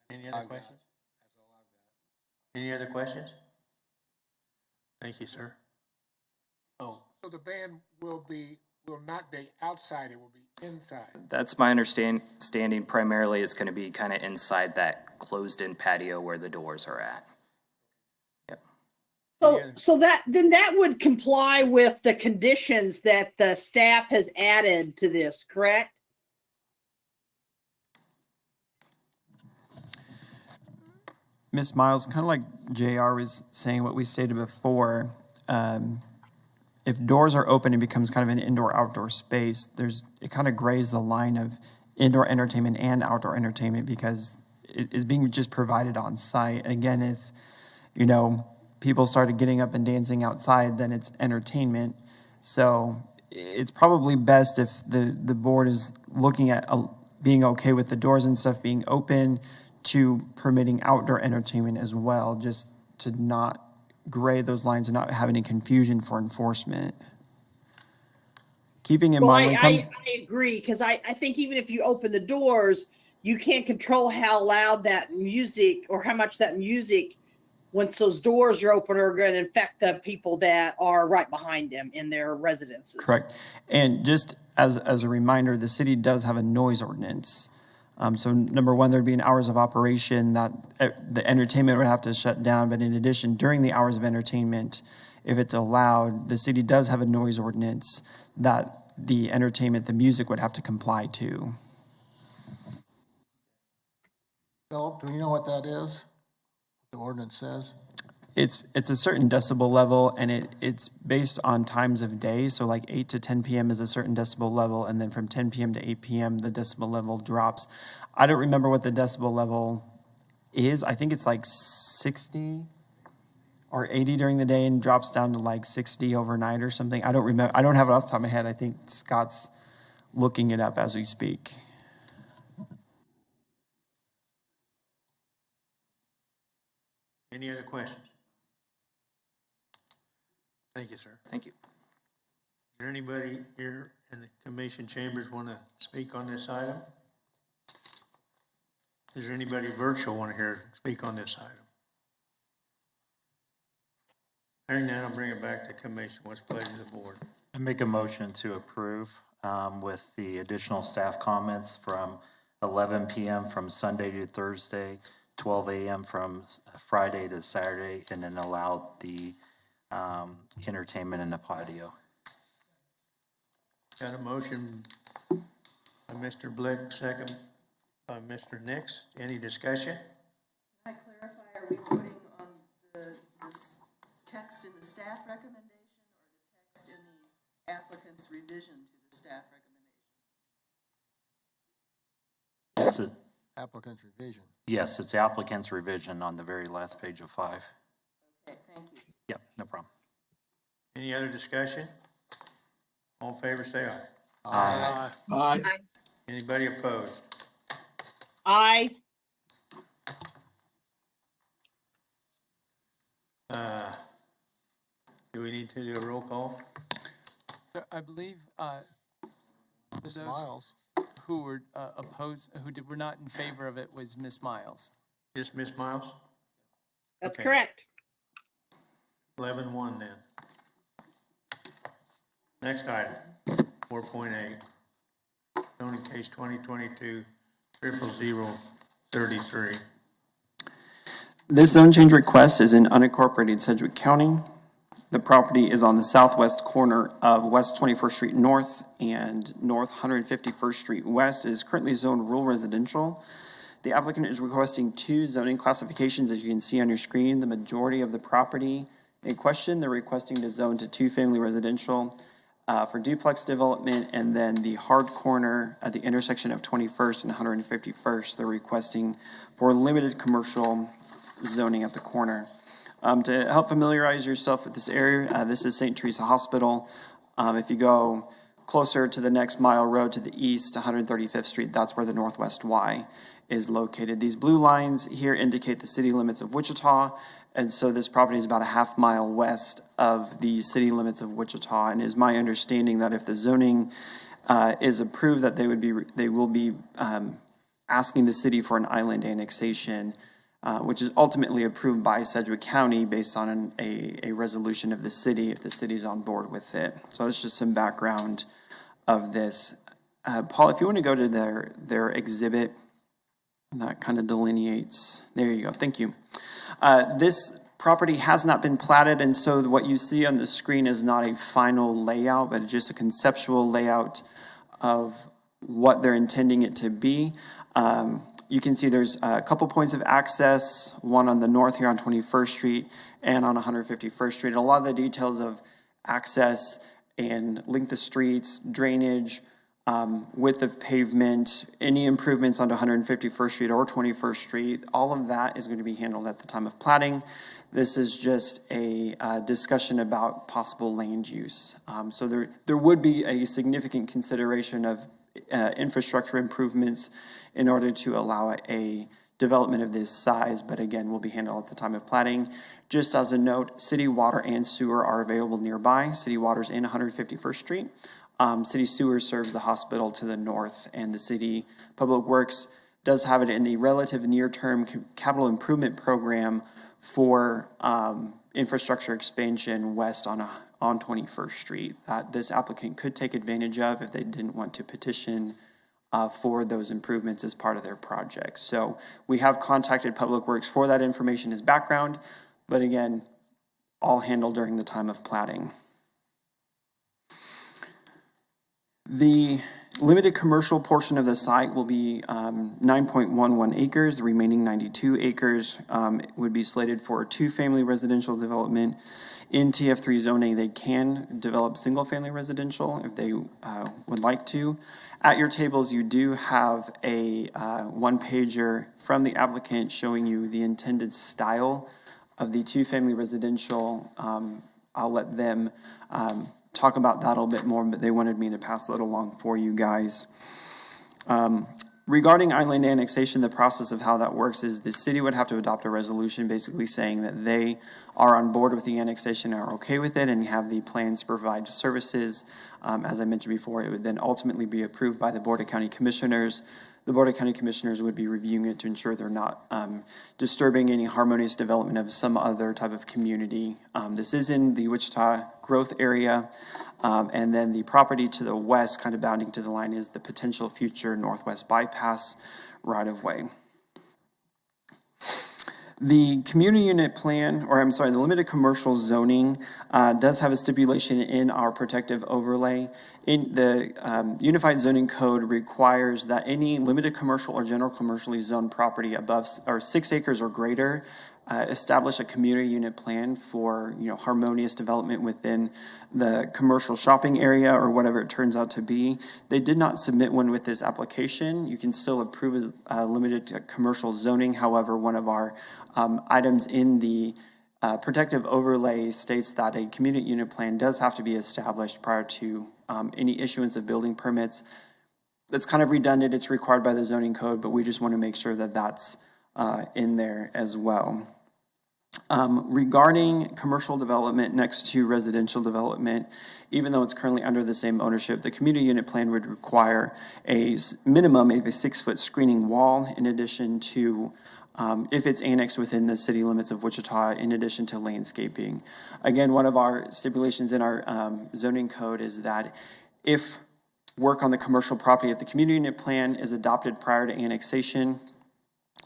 any other questions? Any other questions? Thank you, sir. Oh, So the band will not be outside, it will be inside. That's my understanding. Primarily, it's going to be kind of inside that closed-in patio where the doors are at. Yep. So that would comply with the conditions that the staff has added to this, correct? Ms. Miles, kind of like JR was saying, what we stated before, if doors are open, it becomes kind of an indoor-outdoor space. It kind of grays the line of indoor entertainment and outdoor entertainment because it is being just provided on site. Again, if, you know, people started getting up and dancing outside, then it's entertainment. So it's probably best if the board is looking at being okay with the doors and stuff being open to permitting outdoor entertainment as well, just to not gray those lines and not have any confusion for enforcement. Keeping in mind when it comes... I agree, because I think even if you open the doors, you can't control how loud that music or how much that music, once those doors are open, are going to affect the people that are right behind them in their residences. Correct. And just as a reminder, the city does have a noise ordinance. So number one, there'd be an hours of operation that the entertainment would have to shut down. But in addition, during the hours of entertainment, if it's allowed, the city does have a noise ordinance that the entertainment, the music would have to comply to. Philip, do you know what that is? The ordinance says? It's a certain decibel level, and it's based on times of day. So like 8 to 10 p.m. is a certain decibel level, and then from 10 p.m. to 8 p.m. the decibel level drops. I don't remember what the decibel level is. I think it's like 60 or 80 during the day and drops down to like 60 overnight or something. I don't remember. I don't have it off the top of my head. I think Scott's looking it up as we speak. any other questions? Thank you, sir. Thank you. Is there anybody here in the commission chambers want to speak on this item? Is there anybody virtual want to speak on this item? Hearing none, I'll bring it back to commission. What's the pleasure of the board? I make a motion to approve with the additional staff comments from 11 p.m. from Sunday to Thursday, 12 a.m. from Friday to Saturday, and then allow the entertainment in the patio. Got a motion by Mr. Blick, second by Mr. Nix. Any discussion? Can I clarify, are we voting on the text in the staff recommendation or the text in the applicant's revision to the staff recommendation? It's a, Applicant's revision. yes, it's the applicant's revision on the very last page of 5. Okay, thank you. Yep, no problem. Any other discussion? All in favor, say aye. Aye. Aye. Anybody opposed? Aye. Do we need to do a roll call? I believe Ms. those Miles. who were opposed, were not in favor of it was Ms. Miles. Just Ms. Miles? That's Okay. correct. 11-1 then. Next item, 4.8. Zoning case 2022-00033. This zone change request is in unincorporated Sedgwick County. The property is on the southwest corner of West 21st Street North and North 151st Street West. It is currently zoned rural residential. The applicant is requesting 2 zoning classifications, as you can see on your screen. The majority of the property in question, they're requesting to zone to 2-family residential for duplex development, and then the hard corner at the intersection of 21st and 151st, they're requesting for limited commercial zoning at the corner. To help familiarize yourself with this area, this is St. Teresa Hospital. If you go closer to the next mile road to the east, 135th Street, that's where the Northwest Y is located. These blue lines here indicate the city limits of Wichita, and so this property is about a half mile west of the city limits of Wichita. And it is my understanding that if the zoning is approved, that they will be asking the city for an island annexation, which is ultimately approved by Sedgwick County based on a resolution of the city, if the city's on board with it. So that's just some background of this. Paul, if you want to go to their exhibit, that kind of delineates, there you go, thank you. This property has not been platted, and so what you see on the screen is not a final layout, but just a conceptual layout of what they're intending it to be. You can see there's a couple points of access, one on the north here on 21st Street and on 151st Street. And a lot of the details of access and length of streets, drainage, width of pavement, any improvements onto 151st Street or 21st Street, all of that is going to be handled at the time of platting. This is just a discussion about possible land use. So there would be a significant consideration of infrastructure improvements in order to allow a development of this size, but again, will be handled at the time of platting. Just as a note, city water and sewer are available nearby. City water's in 151st Street. City sewer serves the hospital to the north, and the city public works does have it in the relative near-term capital improvement program for infrastructure expansion west on 21st Street. This applicant could take advantage of if they didn't want to petition for those improvements as part of their project. So we have contacted Public Works for that information as background, but again, all handled during the time of platting. The limited commercial portion of the site will be 9.11 acres. The remaining 92 acres would be slated for a 2-family residential development. In TF3 zoning, they can develop single-family residential if they would like to. At your tables, you do have a one-pager from the applicant showing you the intended style of the 2-family residential. I'll let them talk about that a little bit more, but they wanted me to pass that along for you guys. Regarding island annexation, the process of how that works is the city would have to adopt a resolution basically saying that they are on board with the annexation and are okay with it and have the plans to provide services. As I mentioned before, it would then ultimately be approved by the Board of County Commissioners. The Board of County Commissioners would be reviewing it to ensure they're not disturbing any harmonious development of some other type of community. This is in the Wichita growth area. And then the property to the west, kind of bounding to the line, is the potential future Northwest bypass right-of-way. The community unit plan, or I'm sorry, the limited commercial zoning does have a stipulation in our protective overlay. In the Unified Zoning Code requires that any limited commercial or general commercially zoned property above or 6 acres or greater establish a community unit plan for, harmonious development within the commercial shopping area or whatever it turns out to be. They did not submit one with this application. You can still approve a limited commercial zoning. However, one of our items in the protective overlay states that a community unit plan does have to be established prior to any issuance of building permits. That's kind of redundant. It's required by the zoning code, but we just want to make sure that that's in there as well. Regarding commercial development next to residential development, even though it's currently under the same ownership, the community unit plan would require a minimum of a 6-foot screening wall in addition to, if it's annexed within the city limits of Wichita, in addition to landscaping. Again, one of our stipulations in our zoning code is that if work on the commercial property, if the community unit plan is adopted prior to annexation,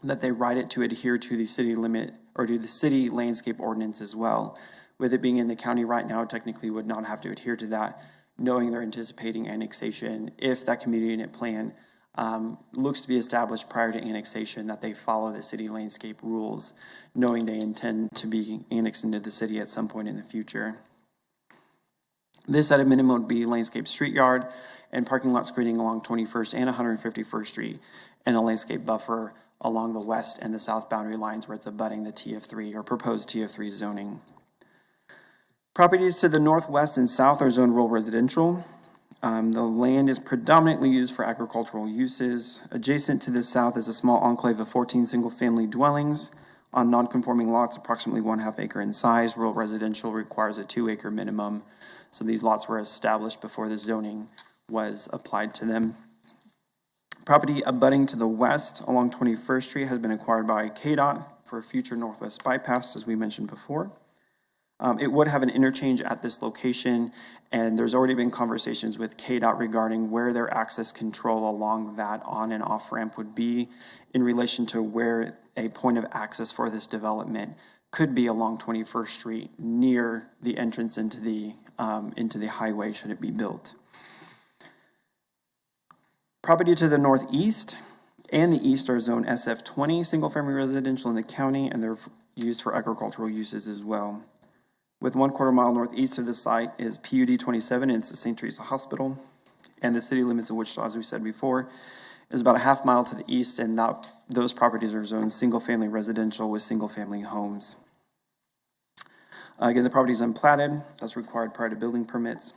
that they write it to adhere to the city limit or to the city landscape ordinance as well. With it being in the county right now, technically would not have to adhere to that, knowing they're anticipating annexation. If that community unit plan looks to be established prior to annexation, that they follow the city landscape rules, knowing they intend to be annexed into the city at some point in the future. This at a minimum would be landscape street yard and parking lot screening along 21st and 151st Street, and a landscape buffer along the west and the south boundary lines where it's abutting the TF3 or proposed TF3 zoning. Properties to the northwest and south are zoned rural residential. The land is predominantly used for agricultural uses. Adjacent to the south is a small enclave of 14 single-family dwellings on non-conforming lots, approximately 1/2 acre in size. Rural residential requires a 2-acre minimum. So these lots were established before the zoning was applied to them. Property abutting to the west along 21st Street has been acquired by KDOT for a future Northwest bypass, as we mentioned before. It would have an interchange at this location, and there's already been conversations with KDOT regarding where their access control along that on and off ramp would be in relation to where a point of access for this development could be along 21st Street near the entrance into the highway should it be built. Property to the northeast and the east are zone SF20, single-family residential in the county, and they're used for agricultural uses as well. With 1/4 mile northeast of the site is PUD 27, and it's the St. Teresa Hospital. And the city limits of Wichita, as we said before, is about a 1/2 mile to the east, and those properties are zoned single-family residential with single-family homes. Again, the property is unplatted. That's required prior to building permits.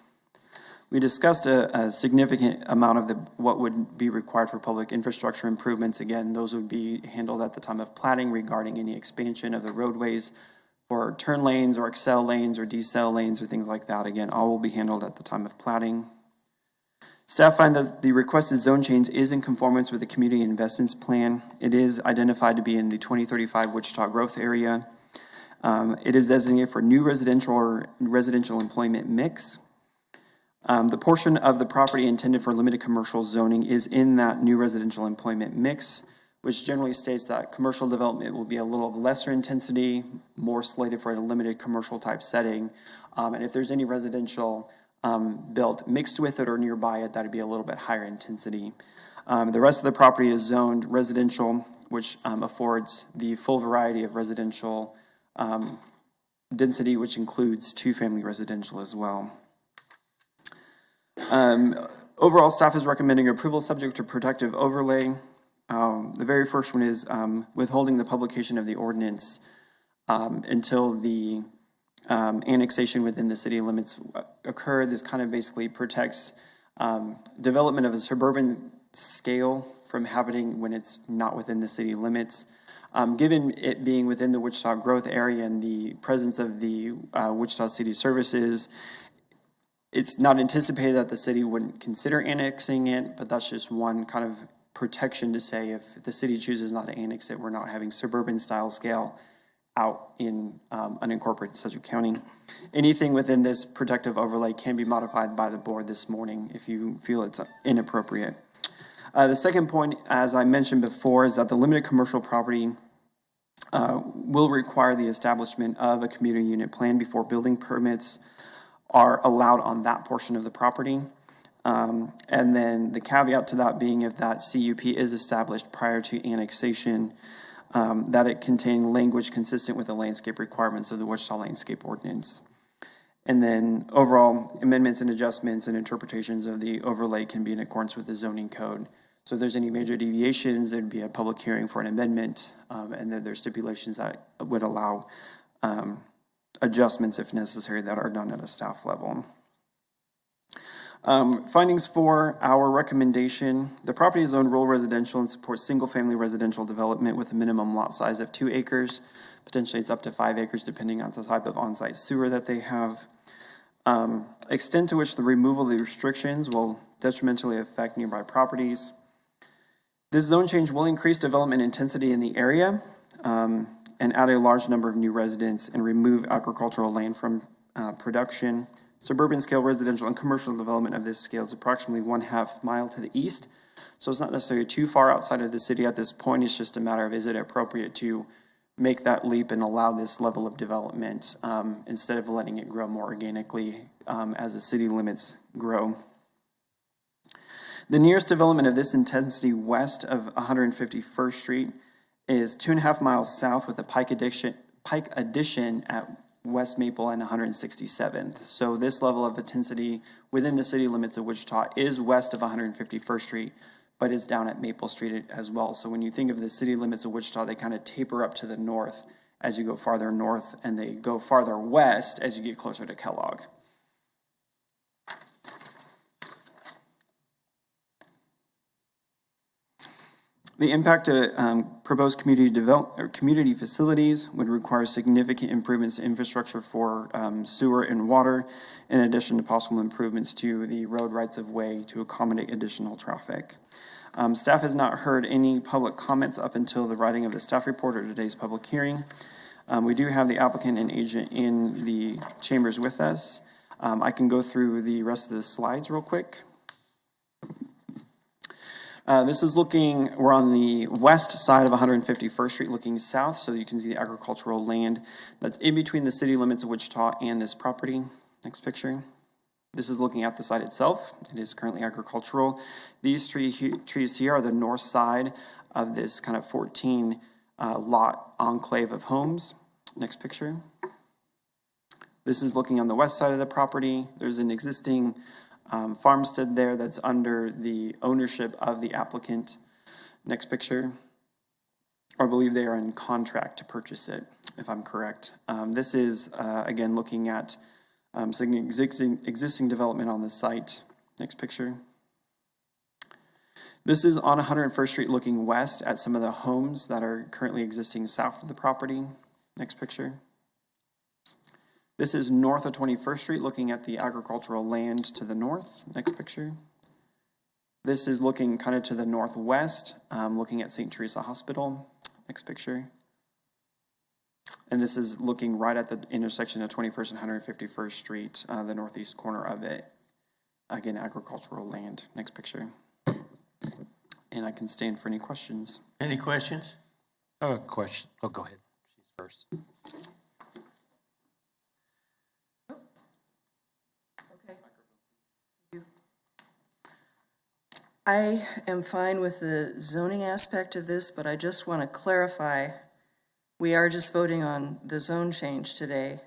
We discussed a significant amount of what would be required for public infrastructure improvements. Again, those would be handled at the time of platting regarding any expansion of the roadways for turn lanes or accel lanes or decel lanes or things like that. Again, all will be handled at the time of platting. Staff find that the requested zone change is in conformance with the community investments plan. It is identified to be in the 2035 Wichita growth area. It is designated for new residential or residential employment mix. The portion of the property intended for limited commercial zoning is in that new residential employment mix, which generally states that commercial development will be a little lesser intensity, more slated for a limited commercial type setting. And if there's any residential built mixed with it or nearby it, that'd be a little bit higher intensity. The rest of the property is zoned residential, which affords the full variety of residential density, which includes 2-family residential as well. Overall, staff is recommending approval subject to protective overlay. The very first one is withholding the publication of the ordinance until the annexation within the city limits occur. This kind of basically protects development of a suburban scale from happening when it's not within the city limits. Given it being within the Wichita growth area and the presence of the Wichita City Services, it's not anticipated that the city wouldn't consider annexing it, but that's just one kind of protection to say if the city chooses not to annex it, we're not having suburban style scale out in unincorporated Sedgwick County. Anything within this protective overlay can be modified by the board this morning if you feel it's inappropriate. The second point, as I mentioned before, is that the limited commercial property will require the establishment of a community unit plan before building permits are allowed on that portion of the property. And then the caveat to that being if that CUP is established prior to annexation, that it contain language consistent with the landscape requirements of the Wichita Landscape Ordinance. And then overall amendments and adjustments and interpretations of the overlay can be in accordance with the zoning code. So if there's any major deviations, there'd be a public hearing for an amendment, and then there's stipulations that would allow adjustments if necessary that are done at a staff level. Findings for our recommendation: the property is zoned rural residential and supports single-family residential development with a minimum lot size of 2 acres. Potentially it's up to 5 acres depending on the type of on-site sewer that they have. Extent to which the removal of the restrictions will detrimentally affect nearby properties. This zone change will increase development intensity in the area and add a large number of new residents and remove agricultural land from production. Suburban scale residential and commercial development of this scale is approximately 1/2 mile to the east. So it's not necessarily too far outside of the city at this point. It's just a matter of, is it appropriate to make that leap and allow this level of development instead of letting it grow more organically as the city limits grow. The nearest development of this intensity west of 151st Street is 2.5 miles south with a Pike addition at West Maple and 167th. So this level of intensity within the city limits of Wichita is west of 151st Street, but is down at Maple Street as well. So when you think of the city limits of Wichita, they kind of taper up to the north as you go farther north, and they go farther west as you get closer to Kellogg. The impact to proposed community facilities would require significant improvements to infrastructure for sewer and water, in addition to possible improvements to the road rights of way to accommodate additional traffic. Staff has not heard any public comments up until the writing of the staff report or today's public hearing. We do have the applicant and agent in the chambers with us. I can go through the rest of the slides real quick. This is we're on the west side of 151st Street looking south, so you can see the agricultural land that's in between the city limits of Wichita and this property. Next picture. This is looking at the site itself. It is currently agricultural. These trees here are the north side of this kind of 14 lot enclave of homes. Next picture. This is looking on the west side of the property. There's an existing farmstead there that's under the ownership of the applicant. Next picture. I believe they are in contract to purchase it, if I'm correct. This is, again, looking at some existing development on the site. Next picture. This is on 101st Street looking west at some of the homes that are currently existing south of the property. Next picture. This is north of 21st Street looking at the agricultural land to the north. Next picture. This is looking kind of to the northwest, looking at St. Teresa Hospital. Next picture. And this is looking right at the intersection of 21st and 151st Street, the northeast corner of it. Again, agricultural land. Next picture. And I can stand for any questions. Any questions? I have a question. Oh, go ahead. She's first. I am fine with the zoning aspect of this, but I just want to clarify, we are just voting on the zone change today.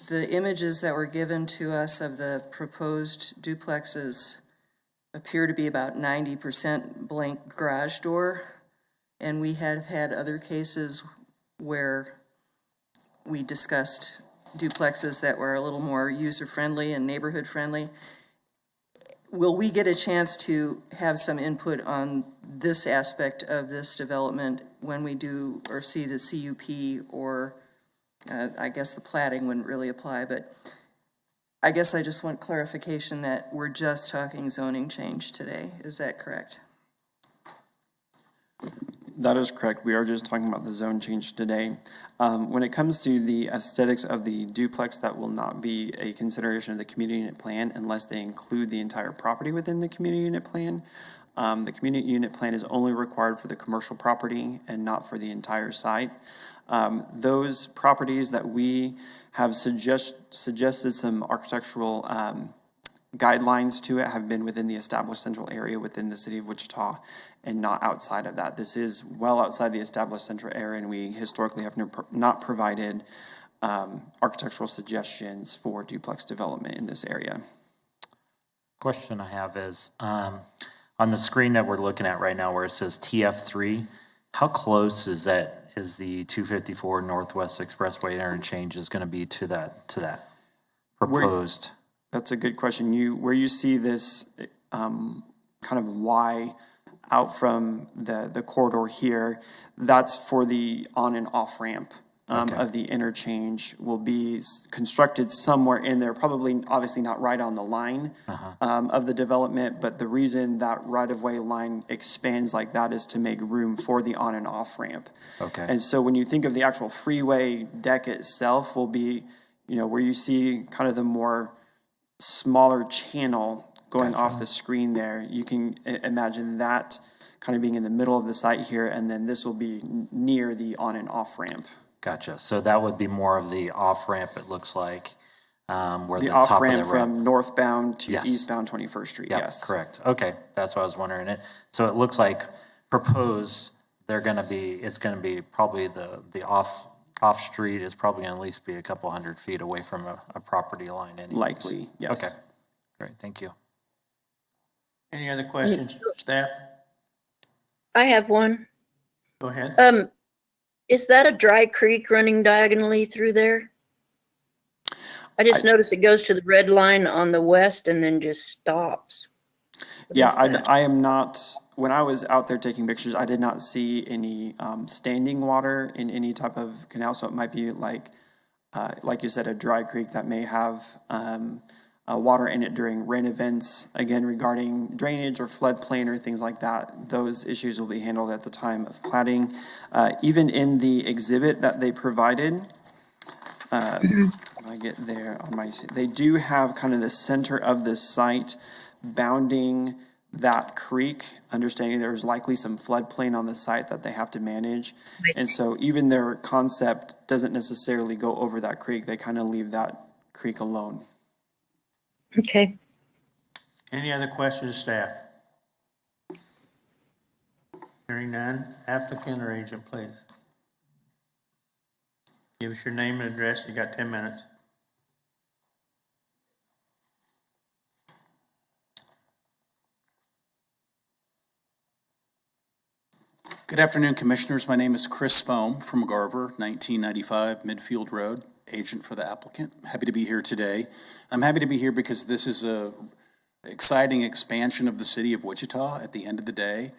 The images that were given to us of the proposed duplexes appear to be about 90% blank garage door, and we have had other cases where we discussed duplexes that were a little more user-friendly and neighborhood-friendly. Will we get a chance to have some input on this aspect of this development when we do or see the CUP, or I guess the platting wouldn't really apply, but I guess I just want clarification that we're just talking zoning change today. Is that correct? That is correct. We are just talking about the zone change today. When it comes to the aesthetics of the duplex, that will not be a consideration of the community unit plan unless they include the entire property within the community unit plan. The community unit plan is only required for the commercial property and not for the entire site. Those properties that we have suggested some architectural guidelines to it have been within the established central area within the city of Wichita and not outside of that. This is well outside the established central area, and we historically have not provided architectural suggestions for duplex development in this area. Question I have is, on the screen that we're looking at right now where it says TF3, how close is the 254 Northwest Expressway interchange is going to be to that proposed? That's a good question. Where you see this kind of Y out from the corridor here, that's for the on and off ramp of the interchange will be constructed somewhere in there, probably obviously not right on the line of the development, but the reason that right-of-way line expands like that is to make room for the on and off ramp. Okay. And so when you think of the actual freeway deck itself will be, where you see kind of the more smaller channel going off the screen there, you can imagine that kind of being in the middle of the site here, and then this will be near the on and off ramp. Gotcha. So that would be more of the off ramp, it looks like, where The the top off of ramp the from northbound to Yes. eastbound 21st Street, Yep, yes. correct. Okay, that's what I was wondering. So it looks like proposed, it's going to be probably the off street is probably going to at least be a couple 100 feet away from a property line anyways. Likely, yes. Okay, great, thank you. Any other questions, staff? I have one. Go ahead. Is that a dry creek running diagonally through there? I just noticed it goes to the red line on the west and then just stops. Yeah, I am not, when I was out there taking pictures, I did not see any standing water in any type of canal, so it might be like you said, a dry creek that may have water in it during rain events. Again, regarding drainage or floodplain or things like that, those issues will be handled at the time of platting. Even in the exhibit that they provided, when I get there on they do have kind of the center of the site bounding that creek, understanding there's likely some floodplain on the site that they have to manage. And so even their concept doesn't necessarily go over that creek. They kind of leave that creek alone. Okay. Any other questions, staff? Hearing none, applicant or agent, please. Give us your name and address. You got 10 minutes. Good afternoon, Commissioners. My name is Chris Spohm from Garver, 1995 Midfield Road, agent for the applicant. Happy to be here today. I'm happy to be here because this is a exciting expansion of the city of Wichita at the end of the day.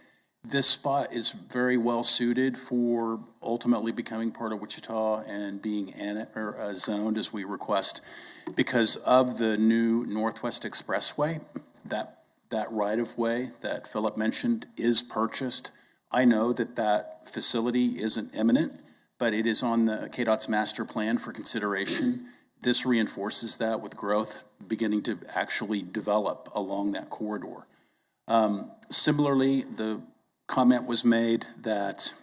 This spot is very well suited for ultimately becoming part of Wichita and being zoned as we request because of the new Northwest Expressway. That right-of-way that Philip mentioned is purchased. I know that facility isn't imminent, but it is on the KDOT's master plan for consideration. This reinforces that with growth beginning to actually develop along that corridor. Similarly, the comment was made that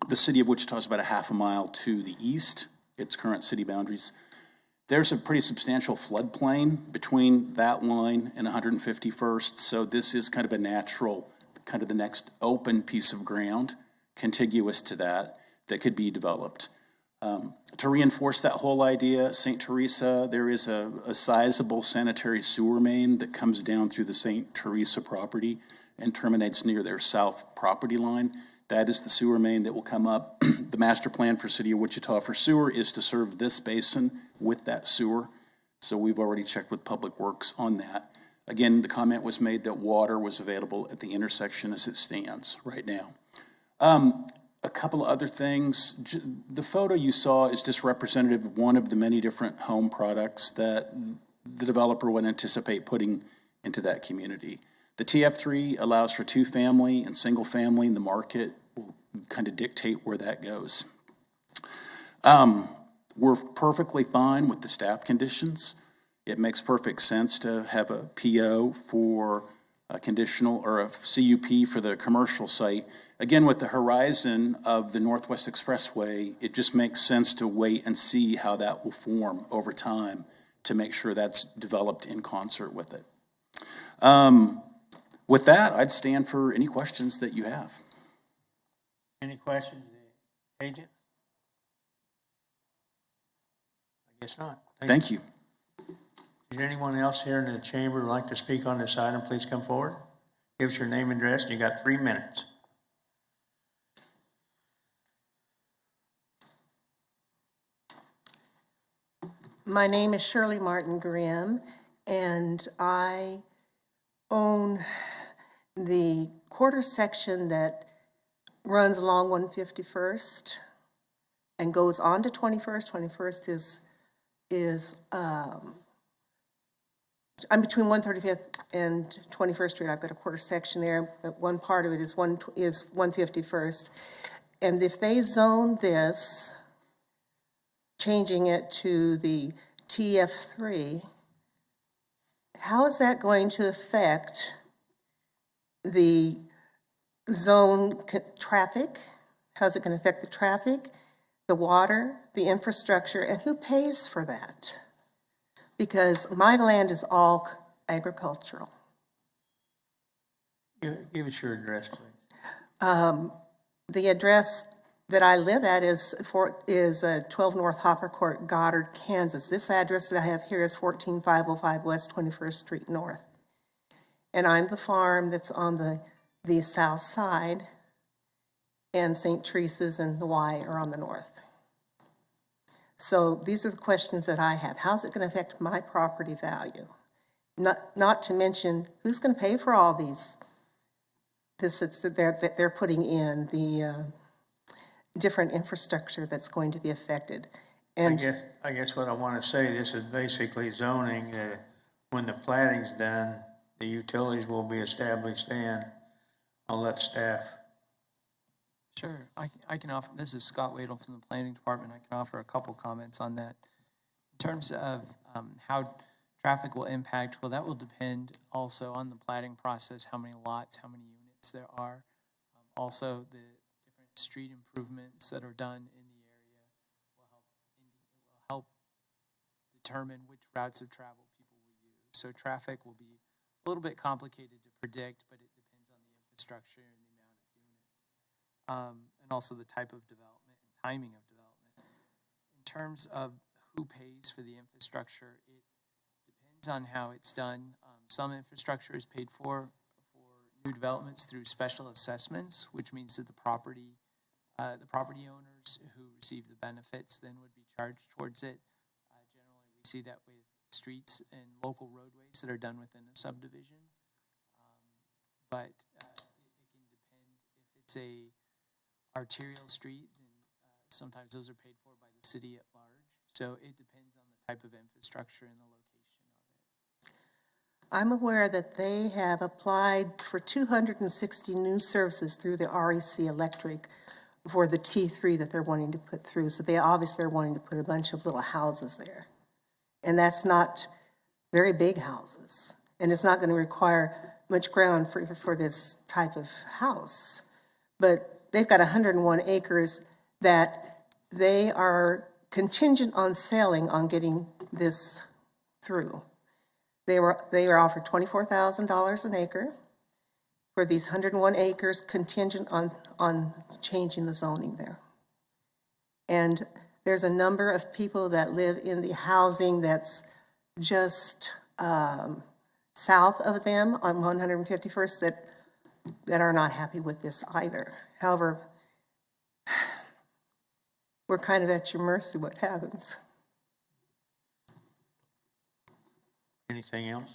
the city of Wichita is about a half a mile to the east, its current city boundaries. There's a pretty substantial floodplain between that line and 151st, so this is kind of a natural, kind of the next open piece of ground contiguous to that could be developed. To reinforce that whole idea, St. Teresa, there is a sizable sanitary sewer main that comes down through the St. Teresa property and terminates near their south property line. That is the sewer main that will come up. The master plan for City of Wichita for sewer is to serve this basin with that sewer. So we've already checked with Public Works on that. Again, the comment was made that water was available at the intersection as it stands right now. A couple of other things. The photo you saw is just representative of one of the many different home products that the developer would anticipate putting into that community. The TF3 allows for two-family and single-family. The market will kind of dictate where that goes. We're perfectly fine with the staff conditions. It makes perfect sense to have a PO for a conditional or a CUP for the commercial site. Again, with the horizon of the Northwest Expressway, it just makes sense to wait and see how that will form over time to make sure that's developed in concert with it. With that, I'd stand for any questions that you have. Any questions, the agent? I guess not. Thank you. Is there anyone else here in the chamber who'd like to speak on this item? Please come forward. Give us your name and address, and you got 3 minutes. My name is Shirley Martin Grimm, and I own the quarter section that runs along 151st and goes on to 21st. 21st I'm between 135th and 21st Street. I've got a quarter section there, but one part of it is 151st. And if they zone this, changing it to the TF3, how is that going to affect the zone traffic? How's it going to affect the traffic, the water, the infrastructure, and who pays for that? Because my land is all agricultural. Give us your address, please. The address that I live at is 12 North Hopper Court, Goddard, Kansas. This address that I have here is 14505 West 21st Street North. And I'm the farm that's on the south side, and St. Teresa's and the Y are on the north. So these are the questions that I have. How's it going to affect my property value? Not to mention, who's going to pay for all this that they're putting in, the different infrastructure that's going to be affected. And I guess what I want to say, this is basically zoning. When the platting's done, the utilities will be established, and I'll let staff. Sure, I can offer, this is Scott Wadle from the Planning Department. I can offer a couple comments on that. In terms of how traffic will impact, well, that will depend also on the platting process, how many lots, how many units there are. Also, the different street improvements that are done in the area will help determine which routes of travel people will use. So traffic will be a little bit complicated to predict, but it depends on the infrastructure and the amount of units. And also the type of development and timing of development. In terms of who pays for the infrastructure, it depends on how it's done. Some infrastructure is paid for new developments through special assessments, which means that the property owners who receive the benefits then would be charged towards it. Generally, we see that with streets and local roadways that are done within a subdivision. But it can depend if it's a arterial street, then sometimes those are paid for by the city at large. So it depends on the type of infrastructure and the location of it. I'm aware that they have applied for 260 new services through the REC Electric for the T3 that they're wanting to put through. So they obviously are wanting to put a bunch of little houses there. And that's not very big houses. And it's not going to require much ground for this type of house. But they've got 101 acres that they are contingent on selling on getting this through. They were offered $24,000 an acre for these 101 acres, contingent on changing the zoning there. And there's a number of people that live in the housing that's just south of them on 151st that are not happy with this either. However, we're kind of at your mercy what happens. Anything else?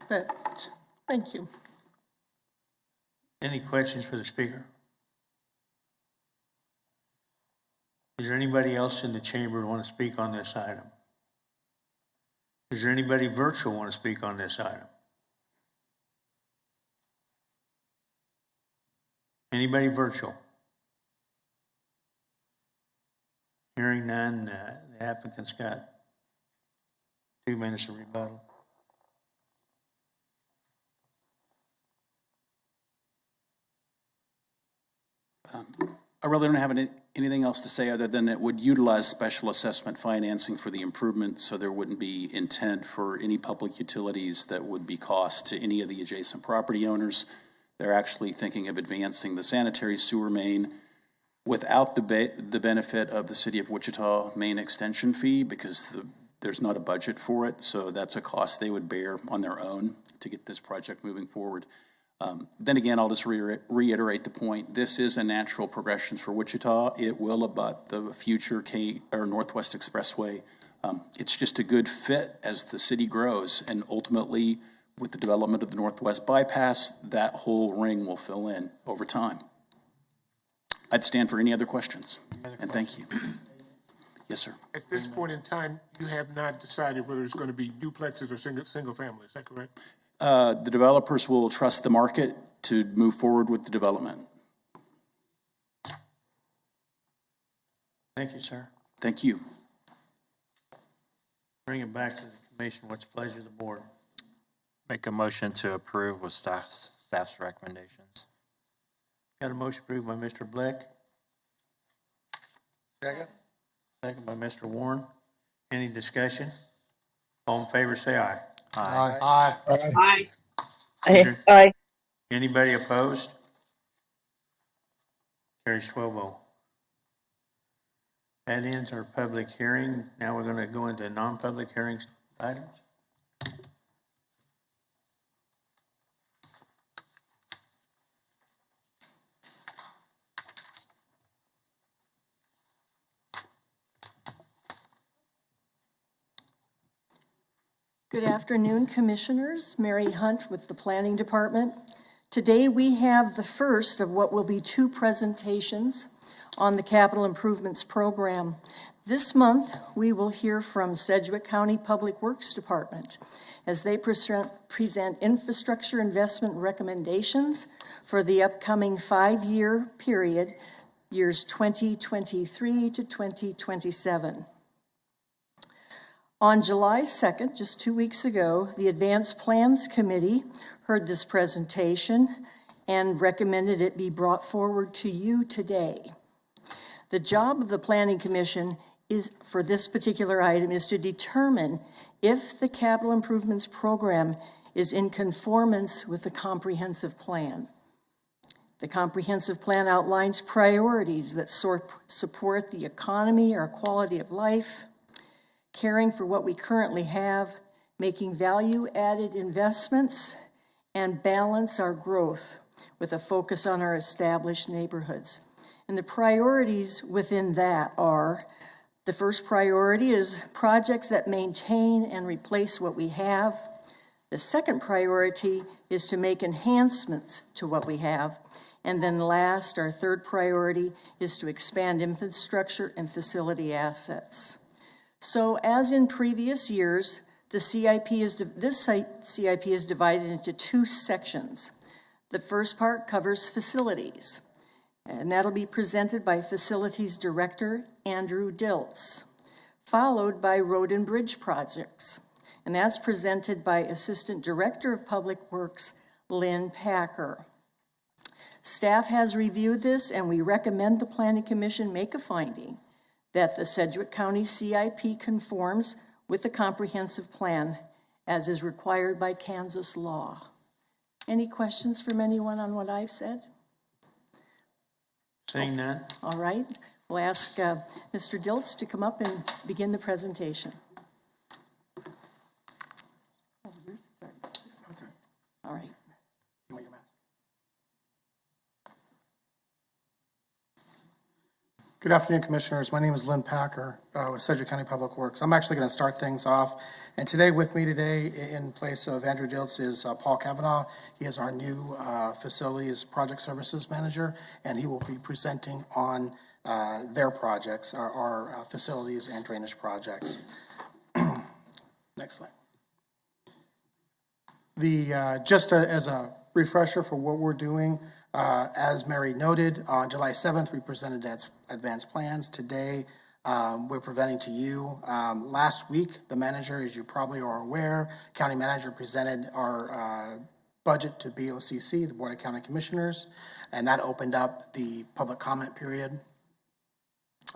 But thank you. Any questions for the speaker? Is there anybody else in the chamber who want to speak on this item? Is there anybody virtual want to speak on this item? Anybody virtual? Hearing none, the applicant's got 2 minutes of rebuttal. I really don't have anything else to say other than it would utilize special assessment financing for the improvement, so there wouldn't be intent for any public utilities that would be cost to any of the adjacent property owners. They're actually thinking of advancing the sanitary sewer main without the benefit of the City of Wichita main extension fee, because there's not a budget for it, so that's a cost they would bear on their own to get this project moving forward. Then again, I'll just reiterate the point. This is a natural progression for Wichita. It will abut the future Northwest Expressway. It's just a good fit as the city grows, and ultimately, with the development of the Northwest Bypass, that whole ring will fill in over time. I'd stand for any other questions, and thank you. Yes, sir. At this point in time, you have not decided whether it's going to be duplexes or single family, is that correct? The developers will trust the market to move forward with the development. Thank you, sir. Thank you. Bring it back to the commission. What's the pleasure of the board? Make a motion to approve with staff's recommendations. Got a motion approved by Mr. Blick, Second? second by Mr. Warren. Any discussion? All in favor, say aye. Aye. Aye. Aye. Anybody opposed? Carries 12-0. That ends our public hearing. Now we're going to go into non-public hearings items. Good afternoon, Commissioners. Mary Hunt with the Planning Department. Today we have the first of what will be 2 presentations on the Capital Improvements Program. This month, we will hear from Sedgwick County Public Works Department as they present infrastructure investment recommendations for the upcoming 5-year period, years 2023 to 2027. On July 2nd, just 2 weeks ago, the Advanced Plans Committee heard this presentation and recommended it be brought forward to you today. The job of the Planning Commission is, for this particular item, is to determine if the Capital Improvements Program is in conformance with the Comprehensive Plan. The Comprehensive Plan outlines priorities that support the economy, our quality of life, caring for what we currently have, making value-added investments, and balance our growth with a focus on our established neighborhoods. And the priorities within that are, the first priority is projects that maintain and replace what we have. The second priority is to make enhancements to what we have. And then last, our third priority is to expand infrastructure and facility assets. So as in previous years, this CIP is divided into 2 sections. The first part covers facilities, and that'll be presented by Facilities Director Andrew Diltz, followed by Road and Bridge Projects, and that's presented by Assistant Director of Public Works Lynn Packer. Staff has reviewed this, and we recommend the Planning Commission make a finding that the Sedgwick County CIP conforms with the comprehensive plan as is required by Kansas law. Any questions from anyone on what I've said? Seeing none? All right, we'll ask Mr. Diltz to come up and begin the presentation. All right. Good afternoon, Commissioners. My name is Lynn Packer with Sedgwick County Public Works. I'm actually going to start things off. And today with me today in place of Andrew Diltz is Paul Kavanaugh. He is our new Facilities Project Services Manager, and he will be presenting on their projects, our facilities and drainage projects. Next slide. Just as a refresher for what we're doing, As Mary noted, on July 7th, we presented advanced plans. Today, we're presenting to you. Last week, the manager, as you probably are aware, county manager presented our budget to BOCC, the Board of County Commissioners, and that opened up the public comment period.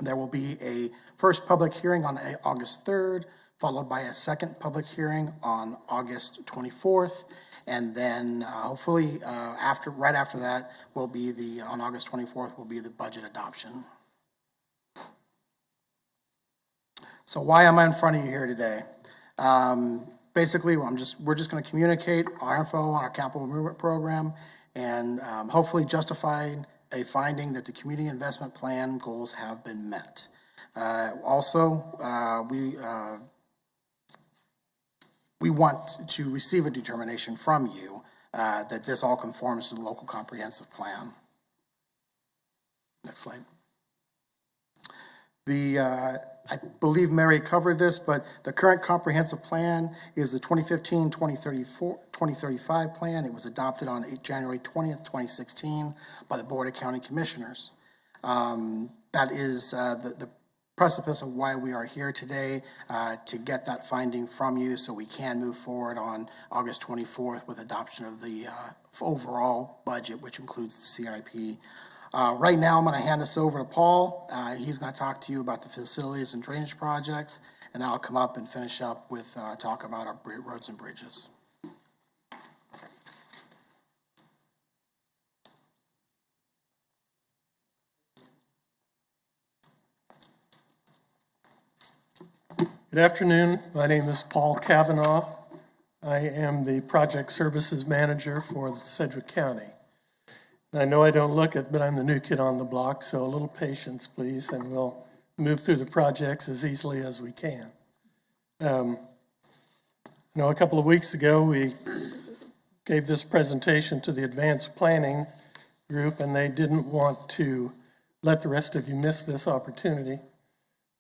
There will be a first public hearing on August 3rd, followed by a second public hearing on August 24th. And then hopefully right after that will be on August 24th will be the budget adoption. So why am I in front of you here today? Basically, we're just going to communicate our info on our capital improvement program and hopefully justify a finding that the community investment plan goals have been met. We want to receive a determination from you that this all conforms to the local comprehensive plan. Next slide. I believe Mary covered this, but the current comprehensive plan is the 2015-2035 plan. It was adopted on January 20th, 2016 by the Board of County Commissioners. That is the precipice of why we are here today, to get that finding from you so we can move forward on August 24th with adoption of the overall budget, which includes the CIP. Right now, I'm going to hand this over to Paul. He's going to talk to you about the facilities and drainage projects, and then I'll come up and finish up with talk about our roads and bridges. Good afternoon. My name is Paul Cavanaugh. I am the Project Services Manager for Sedgwick County. I know I don't look it, but I'm the new kid on the block, so a little patience, please, and we'll move through the projects as easily as we can. A couple of weeks ago, we gave this presentation to the advanced planning group, and they didn't want to let the rest of you miss this opportunity.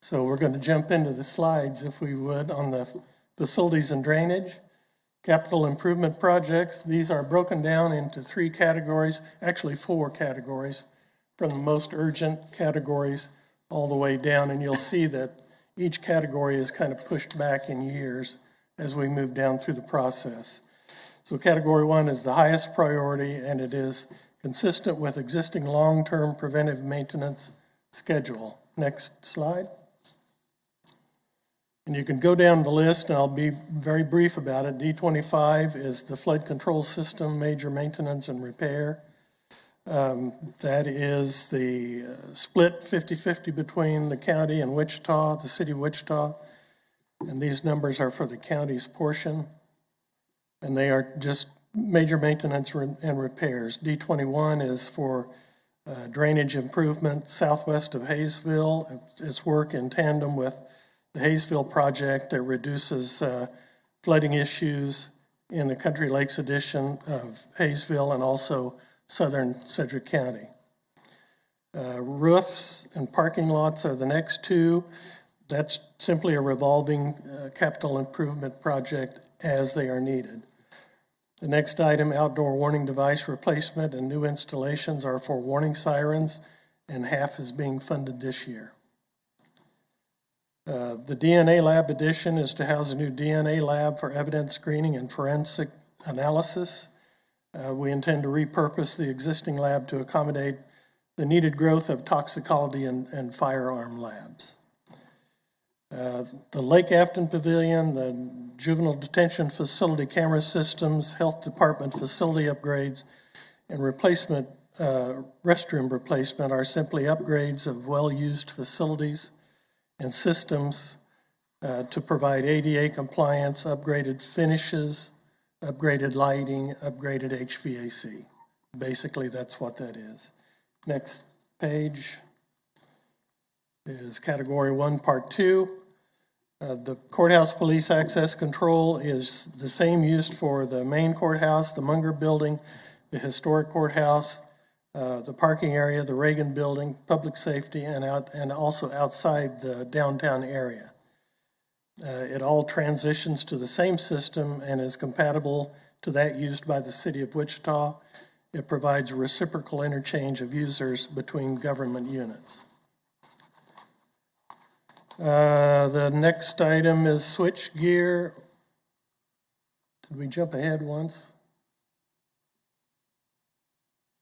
So we're going to jump into the slides, if we would, on the facilities and drainage. Capital improvement projects, these are broken down into 3 categories, actually 4 categories, from the most urgent categories all the way down. And you'll see that each category is kind of pushed back in years as we move down through the process. So category 1 is the highest priority, and it is consistent with existing long-term preventive maintenance schedule. Next slide. And you can go down the list, and I'll be very brief about it. D25 is the flood control system, major maintenance and repair. That is the split 50-50 between the county and Wichita, the city of Wichita. And these numbers are for the county's portion. And they are just major maintenance and repairs. D21 is for drainage improvement southwest of Hayesville. It's work in tandem with the Hayesville project that reduces flooding issues in the Country Lakes edition of Hayesville and also southern Sedgwick County. Roofs and parking lots are the next 2. That's simply a revolving capital improvement project as they are needed. The next item, outdoor warning device replacement and new installations, are for warning sirens, and half is being funded this year. The DNA lab addition is to house a new DNA lab for evidence screening and forensic analysis. We intend to repurpose the existing lab to accommodate the needed growth of toxicology and firearm labs. The Lake Afton Pavilion, the juvenile detention facility camera systems, health department facility upgrades, and replacement restroom replacement are simply upgrades of well-used facilities and systems to provide ADA compliance, upgraded finishes, upgraded lighting, upgraded HVAC. Basically, that's what that is. Next page is category 1, part 2. The courthouse police access control is the same used for the main courthouse, the Munger building, the historic courthouse, the parking area, the Reagan building, public safety, and also outside the downtown area. It all transitions to the same system and is compatible to that used by the city of Wichita. It provides reciprocal interchange of users between government units. The next item is switchgear. Did we jump ahead once?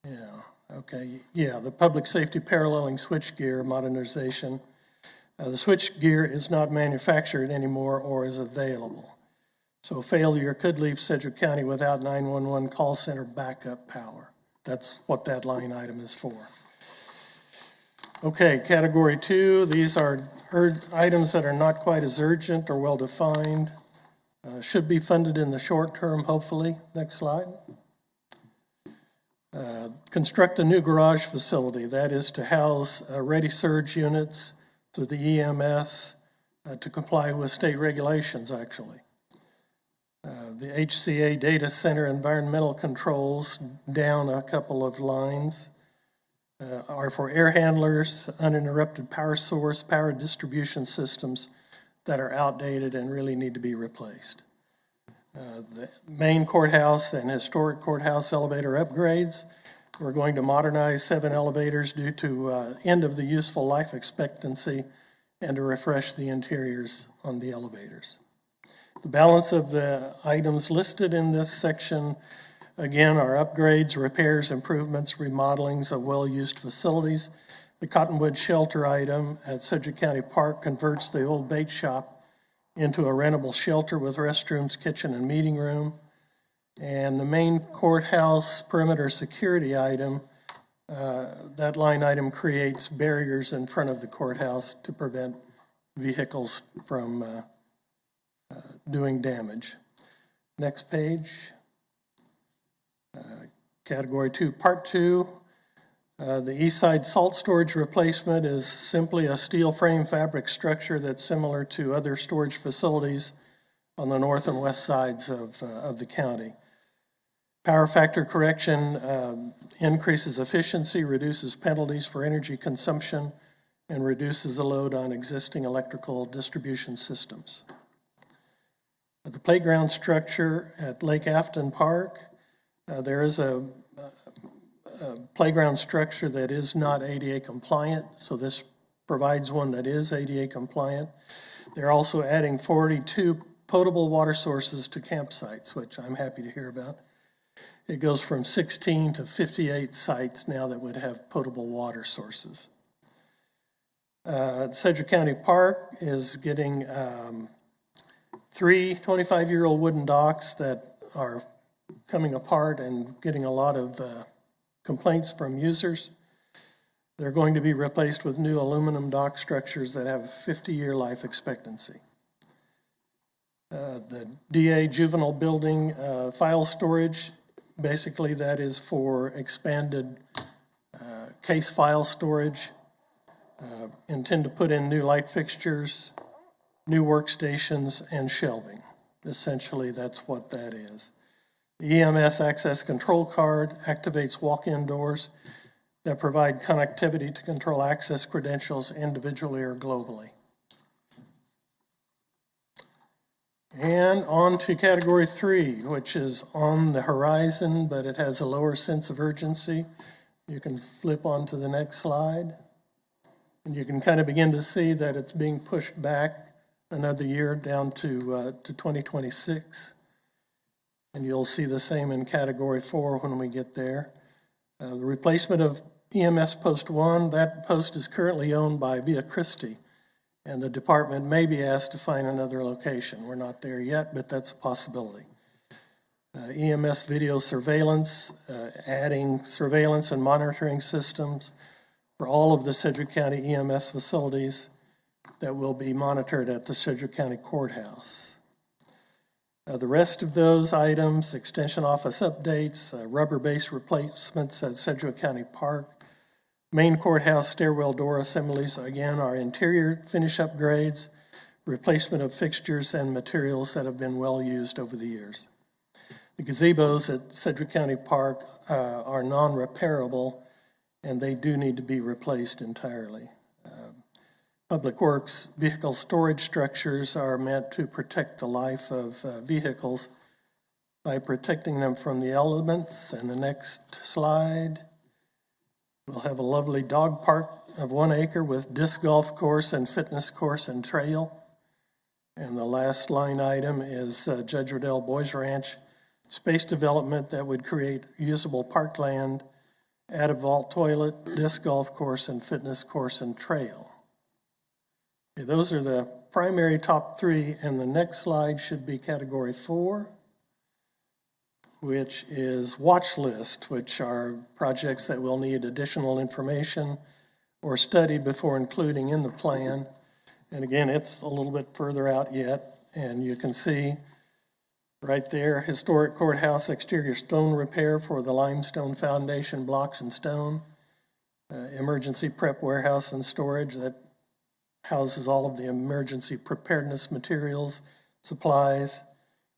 Yeah, okay. Yeah, the public safety paralleling switchgear modernization. The switchgear is not manufactured anymore or is available. So failure could leave Sedgwick County without 911 call center backup power. That's what that line item is for. Okay, category 2, these are items that are not quite as urgent or well-defined. Should be funded in the short term, hopefully. Next slide. Construct a new garage facility. That is to house ready surge units through the EMS to comply with state regulations, actually. The HCA data center environmental controls, down a couple of lines, are for air handlers, uninterrupted power source, power distribution systems that are outdated and really need to be replaced. The main courthouse and historic courthouse elevator upgrades. We're going to modernize 7 elevators due to end of the useful life expectancy and to refresh the interiors on the elevators. The balance of the items listed in this section, again, are upgrades, repairs, improvements, remodelings of well-used facilities. The Cottonwood shelter item at Sedgwick County Park converts the old bait shop into a rentable shelter with restrooms, kitchen, and meeting room. And the main courthouse perimeter security item, that line item creates barriers in front of the courthouse to prevent vehicles from doing damage. Next page. Category 2, Part 2. The east side salt storage replacement is simply a steel frame fabric structure that's similar to other storage facilities on the north and west sides of the county. Power factor correction increases efficiency, reduces penalties for energy consumption, and reduces the load on existing electrical distribution systems. At the playground structure at Lake Afton Park, there is a playground structure that is not ADA compliant, so this provides one that is ADA compliant. They're also adding 42 potable water sources to campsites, which I'm happy to hear about. It goes from 16 to 58 sites now that would have potable water sources. Sedgwick County Park is getting 3 25-year-old wooden docks that are coming apart and getting a lot of complaints from users. They're going to be replaced with new aluminum dock structures that have a 50-year life expectancy. The DA juvenile building file storage, basically that is for expanded case file storage. Intend to put in new light fixtures, new workstations, and shelving. Essentially, that's what that is. The EMS access control card activates walk-in doors that provide connectivity to control access credentials individually or globally. And on to category 3, which is on the horizon, but it has a lower sense of urgency. You can flip on to the next slide. And you can kind of begin to see that it's being pushed back another year down to 2026. And you'll see the same in category 4 when we get there. The replacement of EMS Post 1, that post is currently owned by Via Christi, and the department may be asked to find another location. We're not there yet, but that's a possibility. EMS Video Surveillance, adding surveillance and monitoring systems for all of the Sedgwick County EMS facilities that will be monitored at the Sedgwick County Courthouse. The rest of those items, extension office updates, rubber-based replacements at Sedgwick County Park, main courthouse stairwell door assemblies, again, are interior finish upgrades, replacement of fixtures and materials that have been well used over the years. The gazebos at Sedgwick County Park are non-repairable, and they do need to be replaced entirely. Public Works vehicle storage structures are meant to protect the life of vehicles, by protecting them from the elements. And the next slide, we'll have a lovely dog park of 1 acre with disc golf course and fitness course and trail. And the last line item is Judge Riddell Boys Ranch space development that would create usable parkland, add a vault toilet, disc golf course, and fitness course and trail. Okay, those are the primary top 3, and the next slide should be category 4, which is watch list, which are projects that will need additional information or study before including in the plan. And again, it's a little bit further out yet, and you can see right there, historic courthouse exterior stone repair for the limestone foundation blocks and stone, emergency prep warehouse and storage that houses all of the emergency preparedness materials, supplies,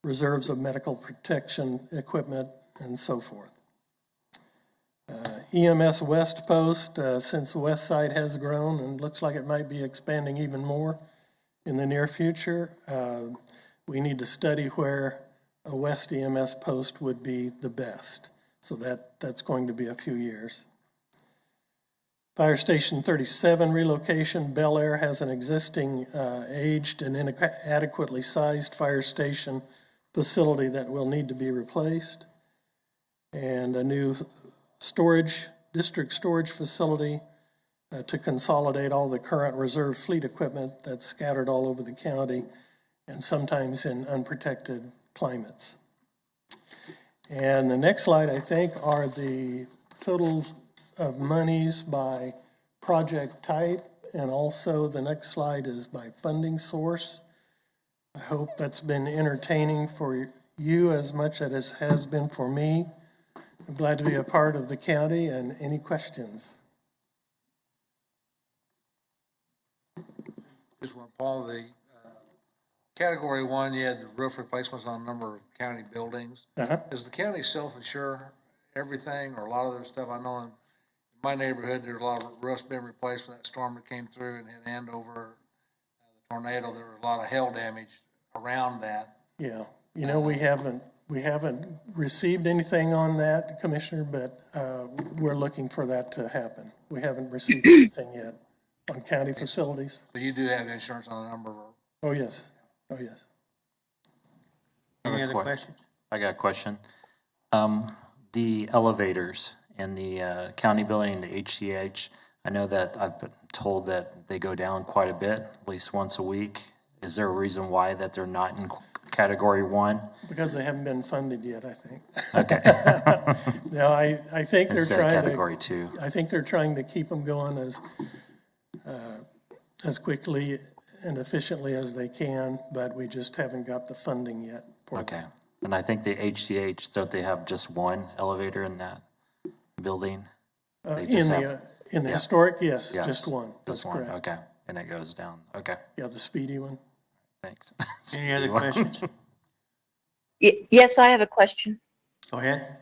reserves of medical protection equipment, and so forth. EMS West Post, since the west side has grown and looks like it might be expanding even more in the near future, we need to study where a west EMS post would be the best. So that's going to be a few years. Fire Station 37 relocation. Bel Air has an existing aged and inadequately sized fire station facility that will need to be replaced. And a new district storage facility to consolidate all the current reserve fleet equipment that's scattered all over the county and sometimes in unprotected climates. And the next slide, I think, are the total of monies by project type, and also the next slide is by funding source. I hope that's been entertaining for you as much as it has been for me. I'm glad to be a part of the county, and any questions? Just one, Paul, the category 1, you had the roof replacements on a number of county buildings. Does the county self-insure everything or a lot of their stuff? I know in my neighborhood, there's a lot of roofs being replaced when that storm that came through and hit Andover, the tornado. There was a lot of hail damage around that. Yeah, you know, we haven't received anything on that, Commissioner, but we're looking for that to happen. We haven't received anything yet on county facilities. But you do have insurance on a number of. Oh, yes. Oh, yes. Any other questions? I got a question. The elevators in the county building and the HCH, I know that I've been told that they go down quite a bit, at least once a week. Is there a reason why that they're not in category 1? Because they haven't been funded yet, I think. Okay. No, I think they're trying category 2. I think they're trying to keep them going as quickly and efficiently as they can, but we just haven't got the funding yet. Okay. And I think the HCH, don't they have just one elevator in that building? In the historic, yes, just one. That's Just one, correct. okay. And it goes down, okay. Yeah, the speedy one. Thanks. Any other questions? Yes, I have a question. Go ahead.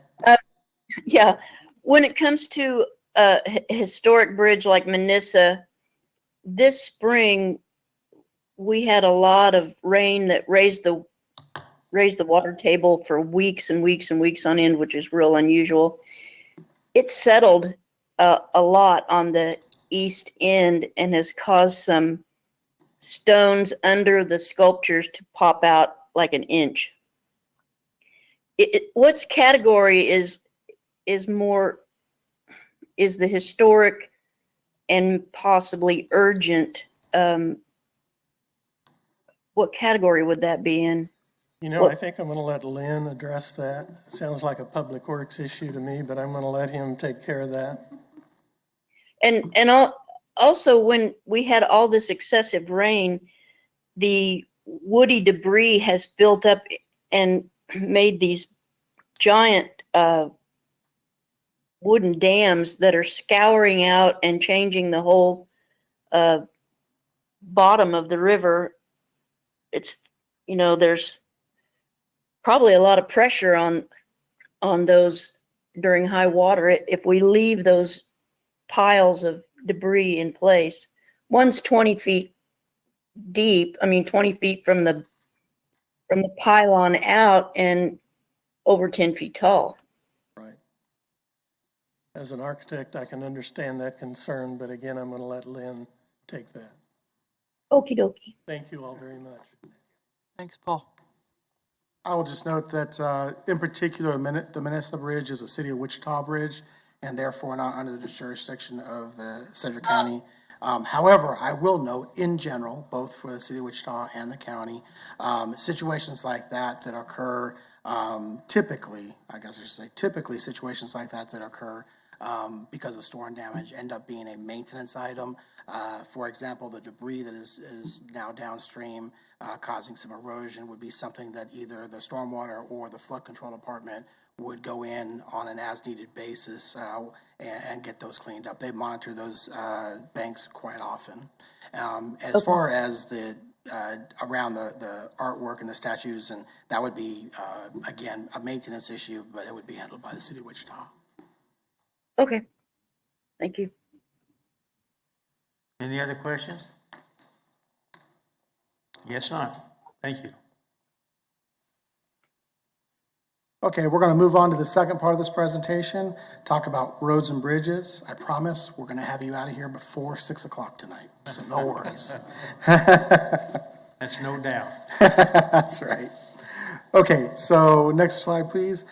Yeah, when it comes to a historic bridge like Manissa, this spring, we had a lot of rain that raised the water table for weeks and weeks and weeks on end, which is real unusual. It settled a lot on the east end and has caused some stones under the sculptures to pop out like an inch. What's category is the historic and possibly urgent. What category would that be in? You know, I think I'm going to let Lynn address that. It sounds like a public works issue to me, but I'm going to let him take care of that. And also, when we had all this excessive rain, the woody debris has built up and made these giant wooden dams that are scouring out and changing the whole bottom of the river. It's, there's probably a lot of pressure on those during high water if we leave those piles of debris in place. One's 20 feet deep, 20 feet from the pylon out, and over 10 feet tall. As an architect, I can understand that concern, but again, I'm going to let Lynn take that. Okie dokie. Thank you all very much. Thanks, Paul. I will just note that, in particular, the Minnesota Bridge is a city of Wichita bridge, and therefore not under the jurisdiction of the Sedgwick County. However, I will note, in general, both for the city of Wichita and the county, situations like that occur typically, I guess I should say, typically situations like that occur because of storm damage end up being a maintenance item. For example, the debris that is now downstream causing some erosion would be something that either the stormwater or the flood control department would go in on an as-needed basis and get those cleaned up. They monitor those banks quite often. As far as the around the artwork and the statues, and that would be, again, a maintenance issue, but it would be handled by the city of Wichita. Okay. Thank you. Any other questions? Yes, not. Thank you. Okay, we're going to move on to the second part of this presentation, talk about roads and bridges. I promise we're going to have you out of here before 6 o'clock tonight, so no worries. That's no doubt. That's right. Okay, so next slide, please.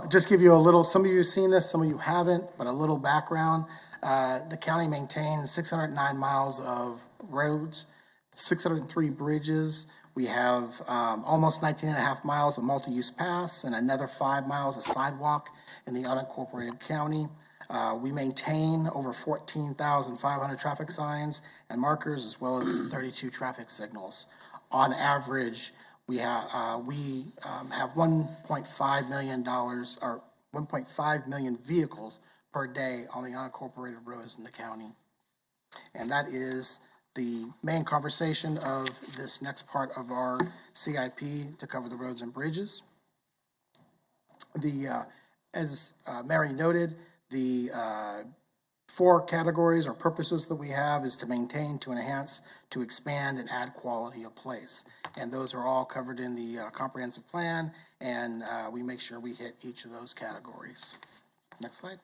Just give you a little, some of you have seen this, some of you haven't, but a little background. The county maintains 609 miles of roads, 603 bridges. We have almost 19 and a half miles of multi-use paths and another 5 miles of sidewalk in the unincorporated county. We maintain over 14,500 traffic signs and markers, as well as 32 traffic signals. On average, we have $1.5 million or 1.5 million vehicles per day on the unincorporated roads in the county. And that is the main conversation of this next part of our CIP to cover the roads and bridges. As Mary noted, the 4 categories or purposes that we have is to maintain, to enhance, to expand, and add quality of place. And those are all covered in the comprehensive plan, and we make sure we hit each of those categories. Next slide.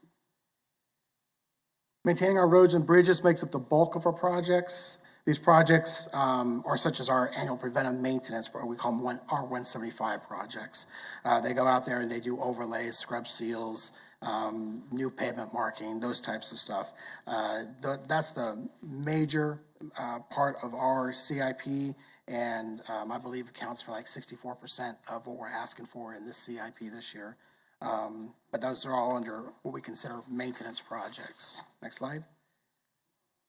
Maintaining our roads and bridges makes up the bulk of our projects. These projects are such as our annual preventive maintenance, or we call them our 175 projects. They go out there and they do overlays, scrub seals, new pavement marking, those types of stuff. That's the major part of our CIP, and I believe accounts for like 64% of what we're asking for in this CIP this year. But those are all under what we consider maintenance projects. Next slide.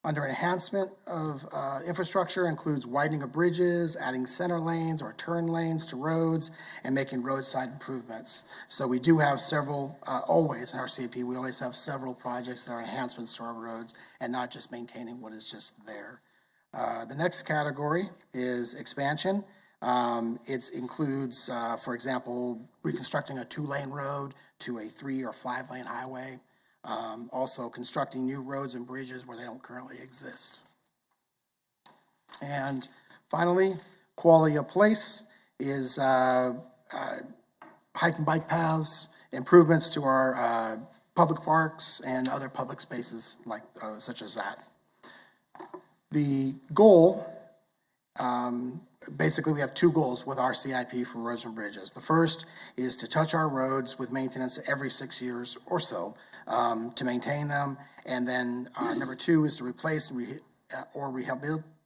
Under enhancement of infrastructure includes widening of bridges, adding center lanes or turn lanes to roads, and making roadside improvements. So we do have several, always in our CIP, we always have several projects that are enhancements to our roads and not just maintaining what is just there. The next category is expansion. It includes, for example, reconstructing a 2-lane road to a 3 or 5-lane highway. Also constructing new roads and bridges where they don't currently exist. And finally, quality of place is hike and bike paths, improvements to our public parks and other public spaces like such as that. The goal, basically we have 2 goals with our CIP for roads and bridges. The first is to touch our roads with maintenance every 6 years or so. To maintain them, and then number 2 is to replace or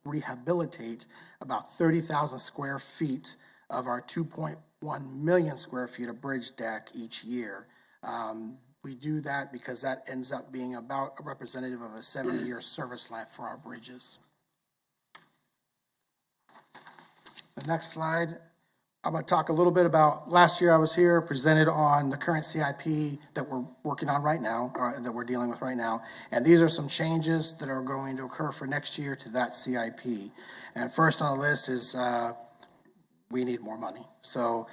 rehabilitate about 30,000 square feet of our 2.1 million square feet of bridge deck each year. We do that because that ends up being about a representative of a 70-year service life for our bridges. The next slide. I'm going to talk a little bit about, last year I was here, presented on the current CIP that we're working on right now, or that we're dealing with right now. And these are some changes that are going to occur for next year to that CIP. And first on the list is we need more money. So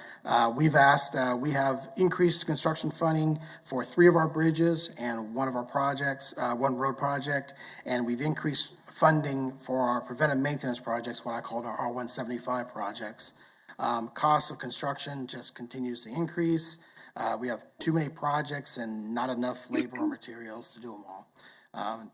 we've asked, we have increased construction funding for 3 of our bridges and 1 of our projects, 1 road project, and we've increased funding for our preventive maintenance projects, what I call our R175 projects. Cost of construction just continues to increase. We have too many projects and not enough labor or materials to do them all.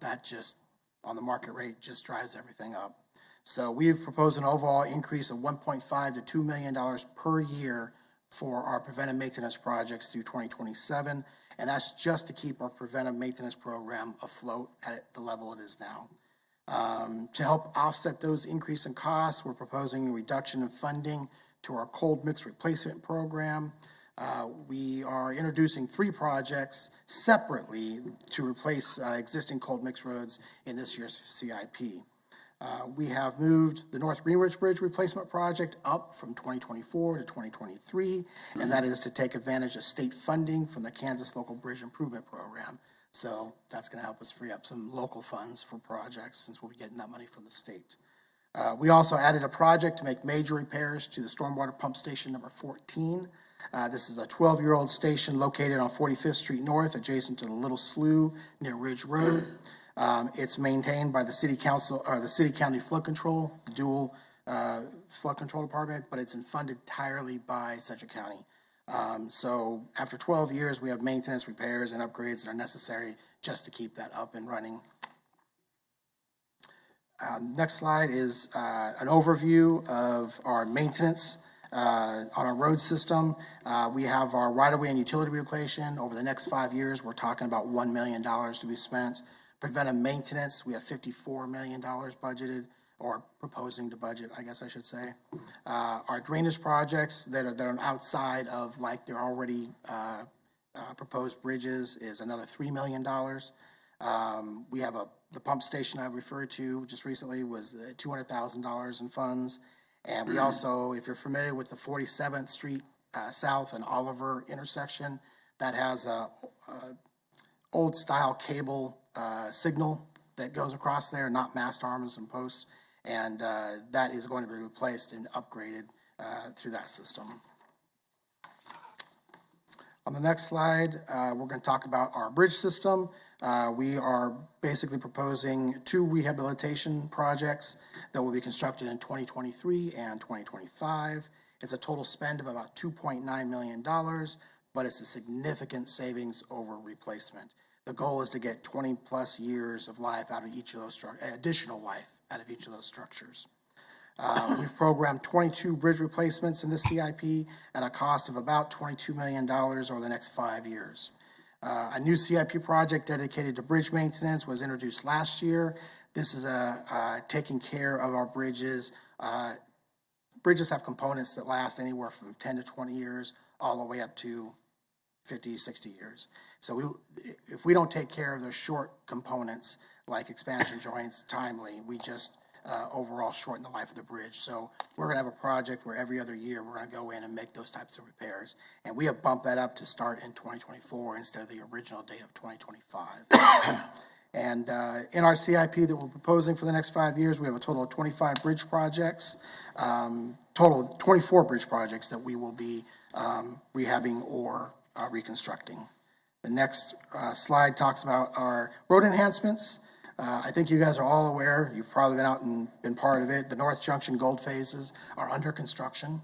That just, on the market rate, just drives everything up. So we've proposed an overall increase of $1.5 to $2 million per year for our preventive maintenance projects through 2027, and that's just to keep our preventive maintenance program afloat at the level it is now. To help offset those increase in costs, we're proposing a reduction in funding to our cold mix replacement program. We are introducing 3 projects separately to replace existing cold mix roads in this year's CIP. We have moved the North Greenwich Bridge replacement project up from 2024 to 2023, and that is to take advantage of state funding from the Kansas Local Bridge Improvement Program. So that's going to help us free up some local funds for projects since we'll be getting that money from the state. We also added a project to make major repairs to the stormwater pump station number 14. This is a 12-year-old station located on 45th Street North, adjacent to the Little Slough near Ridge Road. It's maintained by the City Council, or the City County Flood Control, dual flood control department, but it's funded entirely by Sedgwick County. So after 12 years, we have maintenance, repairs, and upgrades that are necessary just to keep that up and running. Next slide is an overview of our maintenance on our road system. We have our right-of-way and utility relocation. Over the next 5 years, we're talking about $1 million to be spent. Preventive maintenance, we have $54 million budgeted, or proposing to budget, I guess I should say. Our drainage projects that are outside of like their already proposed bridges is another $3 million. We have the pump station I referred to just recently was $200,000 in funds. And we also, if you're familiar with the 47th Street South and Oliver intersection, that has a old style cable signal that goes across there, not mast arms and posts. And that is going to be replaced and upgraded through that system. On the next slide, we're going to talk about our bridge system. We are basically proposing 2 rehabilitation projects that will be constructed in 2023 and 2025. It's a total spend of about $2.9 million, but it's a significant savings over replacement. The goal is to get 20 plus years of life out of each of those additional life out of each of those structures. We've programmed 22 bridge replacements in the CIP at a cost of about $22 million over the next 5 years. A new CIP project dedicated to bridge maintenance was introduced last year. This is taking care of our bridges. Bridges have components that last anywhere from 10 to 20 years, all the way up to 50, 60 years. So if we don't take care of those short components, like expansion joints, timely, we just overall shorten the life of the bridge. So we're going to have a project where every other year we're going to go in and make those types of repairs. And we have bumped that up to start in 2024 instead of the original date of 2025. And in our CIP that we're proposing for the next 5 years, we have a total of 25 bridge projects, total of 24 bridge projects that we will be rehabbing or reconstructing. The next slide talks about our road enhancements. I think you guys are all aware, you've probably been out and been part of it. The North Junction gold phases are under construction.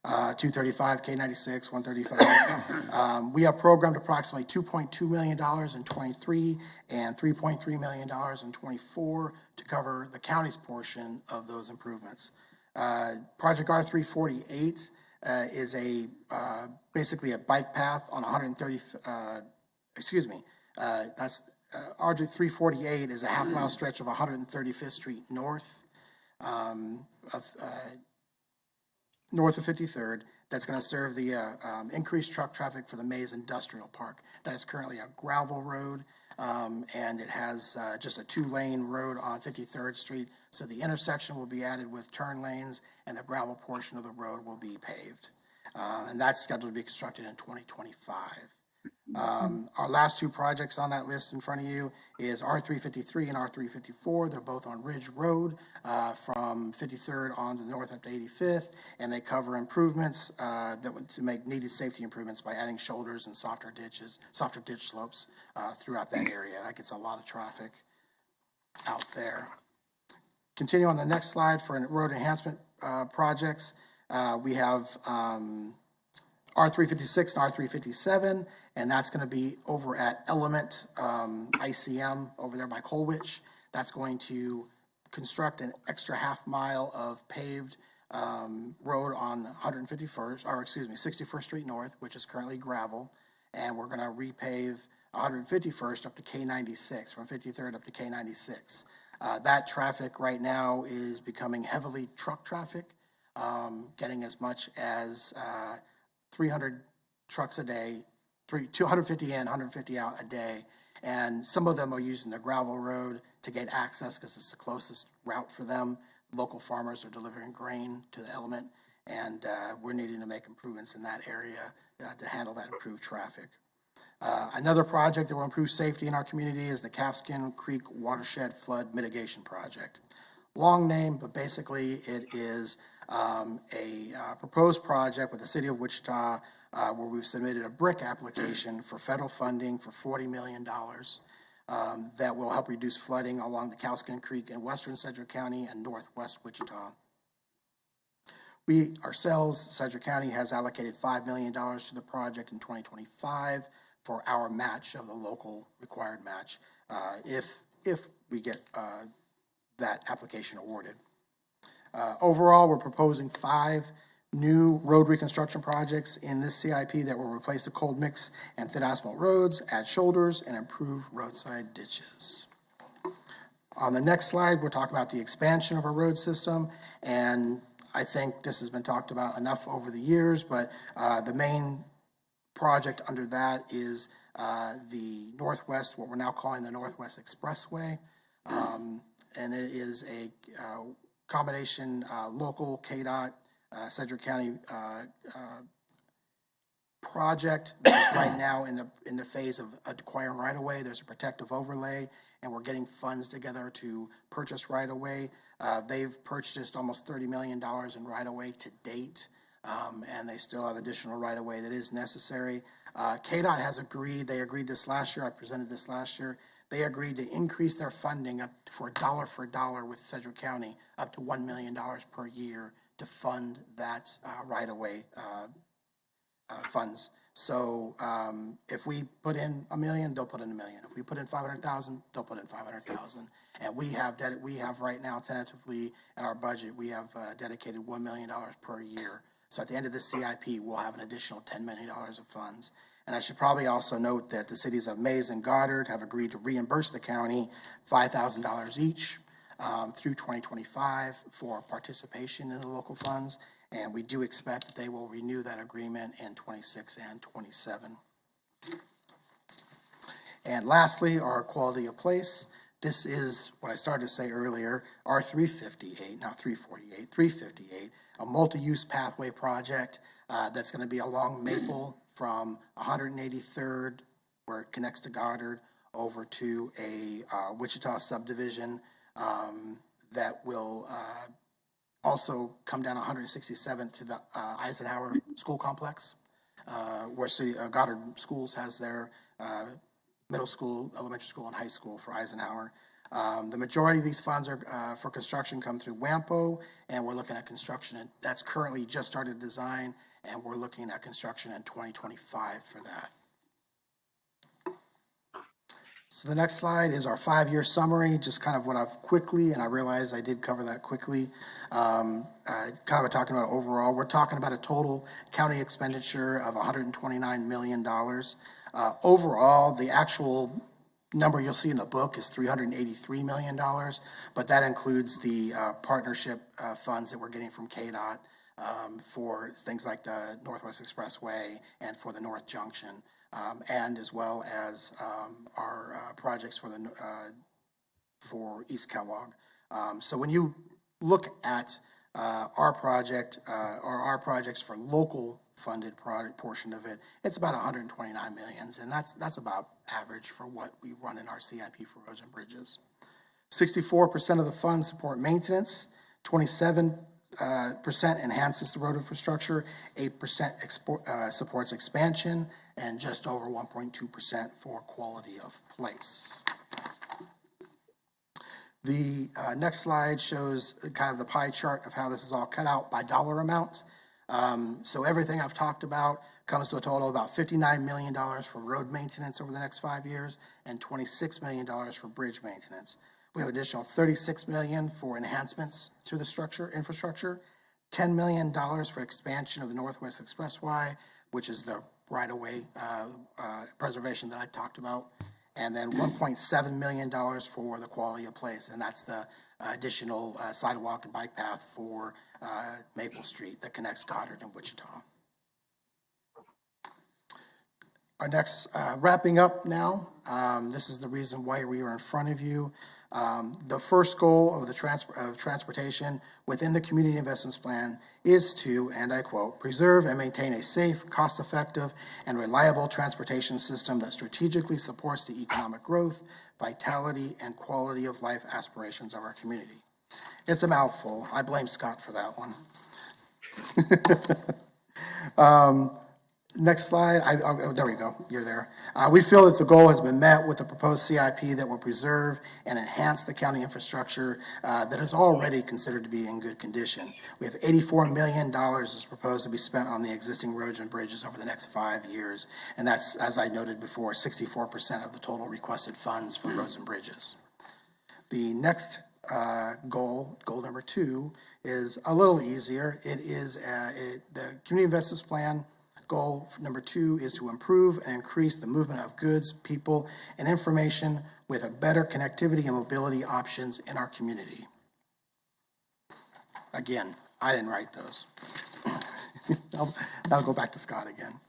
235, K96, 135. We have programmed approximately $2.2 million in 23 and $3.3 million in 24 to cover the county's portion of those improvements. Project R348 is basically a bike path on 130, that's R348 is a half-mile stretch of 135th Street North, north of 53rd, that's going to serve the increased truck traffic for the Maze Industrial Park. That is currently a gravel road, and it has just a 2-lane road on 53rd Street. So the intersection will be added with turn lanes, and the gravel portion of the road will be paved. And that's scheduled to be constructed in 2025. Our last 2 projects on that list in front of you is R353 and R354. They're both on Ridge Road from 53rd on to north up to 85th, and they cover improvements to make needed safety improvements by adding shoulders and softer ditch slopes throughout that area. That gets a lot of traffic out there. Continue on the next slide for road enhancement projects. We have R356 and R357, and that's going to be over at Element ICM over there by Colwich. That's going to construct an extra half-mile of paved road on 61st Street North, which is currently gravel, and we're going to repave 151st up to K96, from 53rd up to K96. That traffic right now is becoming heavily truck traffic, getting as much as 300 trucks a day, 250 in, 150 out a day. And some of them are using the gravel road to get access because it's the closest route for them. Local farmers are delivering grain to the Element, and we're needing to make improvements in that area to handle that improved traffic. Another project that will improve safety in our community is the Calfskin Creek Watershed Flood Mitigation Project. Long name, but basically it is a proposed project with the city of Wichita where we've submitted a BRIC application for federal funding for $40 million that will help reduce flooding along the Calfskin Creek in western Sedgwick County and northwest Wichita. We ourselves, Sedgwick County, has allocated $5 million to the project in 2025 for our match of the local required match if we get that application awarded. Overall, we're proposing 5 new road reconstruction projects in this CIP that will replace the cold mix and thin asphalt roads, add shoulders, and improve roadside ditches. On the next slide, we're talking about the expansion of our road system, and I think this has been talked about enough over the years, but the main project under that is the Northwest, what we're now calling the Northwest Expressway, and it is a combination local KDOT, Sedgwick County project that's right now in the phase of acquiring right-of-way. There's a protective overlay, and we're getting funds together to purchase right-of-way. They've purchased almost $30 million in right-of-way to date, and they still have additional right-of-way that is necessary. KDOT has agreed, they agreed this last year, I presented this last year, they agreed to increase their funding up for dollar with Sedgwick County up to $1 million per year to fund that right-of-way funds. So if we put in $1 million, they'll put in $1 million. If we put in $500,000, they'll put in $500,000. And we have right now tentatively in our budget, we have dedicated $1 million per year. So at the end of the CIP, we'll have an additional $10 million of funds. And I should probably also note that the cities of Mays and Goddard have agreed to reimburse the county $5,000 each through 2025 for participation in the local funds. And we do expect that they will renew that agreement in 26 and 27. And lastly, our quality of place. This is what I started to say earlier, our 358, not 348, 358, a multi-use pathway project that's going to be along Maple from 183rd, where it connects to Goddard, over to a Wichita subdivision that will also come down 167th to the Eisenhower School Complex, where Goddard Schools has their middle school, elementary school, and high school for Eisenhower. The majority of these funds are for construction come through WAMPO, and we're looking at construction that's currently just started design, and we're looking at construction in 2025 for that. So the next slide is our 5-year summary, just kind of what I've quickly, and I realize I did cover that quickly, kind of talking about overall. We're talking about a total county expenditure of $129 million. Overall, the actual number you'll see in the book is $383 million, but that includes the partnership funds that we're getting from KDOT for things like the Northwest Expressway and for the North Junction, and as well as our projects for East Kellogg. So when you look at our project or our projects for local funded portion of it, it's about 129 million, and that's about average for what we run in our CIP for roads and bridges. 64% of the funds support maintenance, 27% enhances the road infrastructure, 8% supports expansion, and just over 1.2% for quality of place. The next slide shows kind of the pie chart of how this is all cut out by dollar amount. So everything I've talked about comes to a total of about $59 million for road maintenance over the next 5 years and $26 million for bridge maintenance. We have additional $36 million for enhancements to the infrastructure, $10 million for expansion of the Northwest Expressway, which is the right-of-way preservation that I talked about, and then $1.7 million for the quality of place, and that's the additional sidewalk and bike path for Maple Street that connects Goddard and Wichita. Our next, wrapping up now, this is the reason why we are in front of you. The first goal of the transportation within the Community Investments Plan is to, and I quote, preserve and maintain a safe, cost-effective, and reliable transportation system that strategically supports the economic growth, vitality, and quality of life aspirations of our community. It's a mouthful. I blame Scott for that one. Next slide. There we go. You're there. We feel that the goal has been met with the proposed CIP that will preserve and enhance the county infrastructure that is already considered to be in good condition. We have $84 million is proposed to be spent on the existing roads and bridges over the next 5 years. And that's, as I noted before, 64% of the total requested funds for roads and bridges. The next goal number 2, is a little easier. It is the Community Investments Plan. Goal number 2 is to improve and increase the movement of goods, people, and information with a better connectivity and mobility options in our community. Again, I didn't write those. I'll go back to Scott again.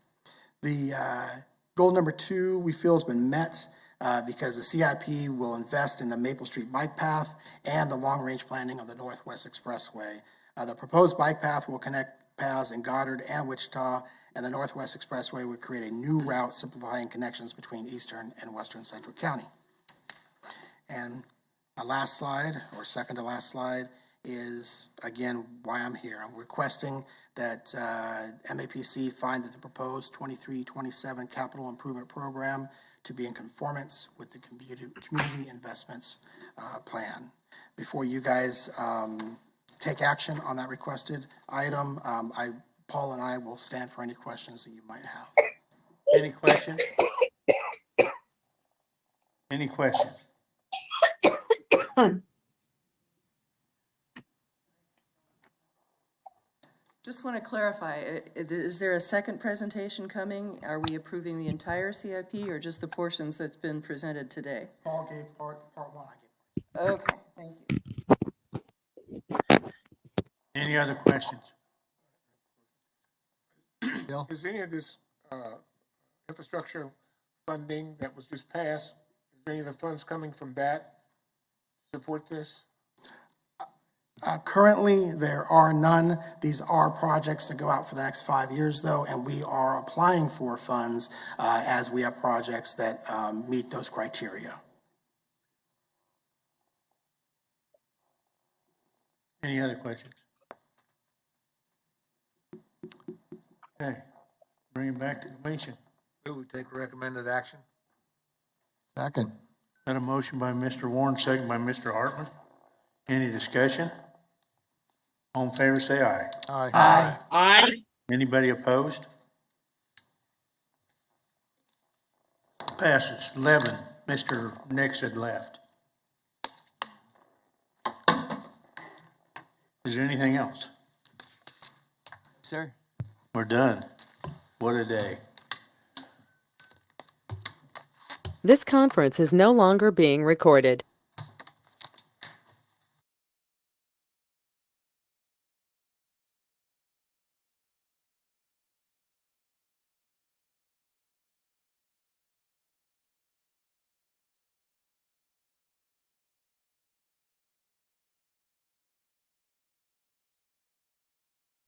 The goal number 2 we feel has been met because the CIP will invest in the Maple Street bike path and the long-range planning of the Northwest Expressway. The proposed bike path will connect paths in Goddard and Wichita, and the Northwest Expressway would create a new route simplifying connections between eastern and western Central County. And my last slide, or second to last slide, is, again, why I'm here. I'm requesting that MAPC find that the proposed 23-27 capital improvement program to be in conformance with the Community Investments Plan. Before you guys take action on that requested item, Paul and I will stand for any questions that you might have. Any questions? Any questions? Just want to clarify, is there a second presentation coming? Are we approving the entire CIP or just the portions that's been presented today? Paul gave part 1, I gave part 2. Okay, thank you. Any other questions? Is any of this infrastructure funding that was just passed, is there any of the funds coming from that to support this? Currently, there are none. These are projects that go out for the next 5 years, though, and we are applying for funds as we have projects that meet those criteria. Any other questions? Okay, bring it back to commission. We would take recommended action. Second. Got a motion by Mr. Warren, second by Mr. Hartman. Any discussion? All in favor, say aye. Aye. Aye. Aye. Anybody opposed? Passes. 11, Mr. Nix had left. Is there anything else? Sir? We're done. What a day. This conference is no longer being recorded.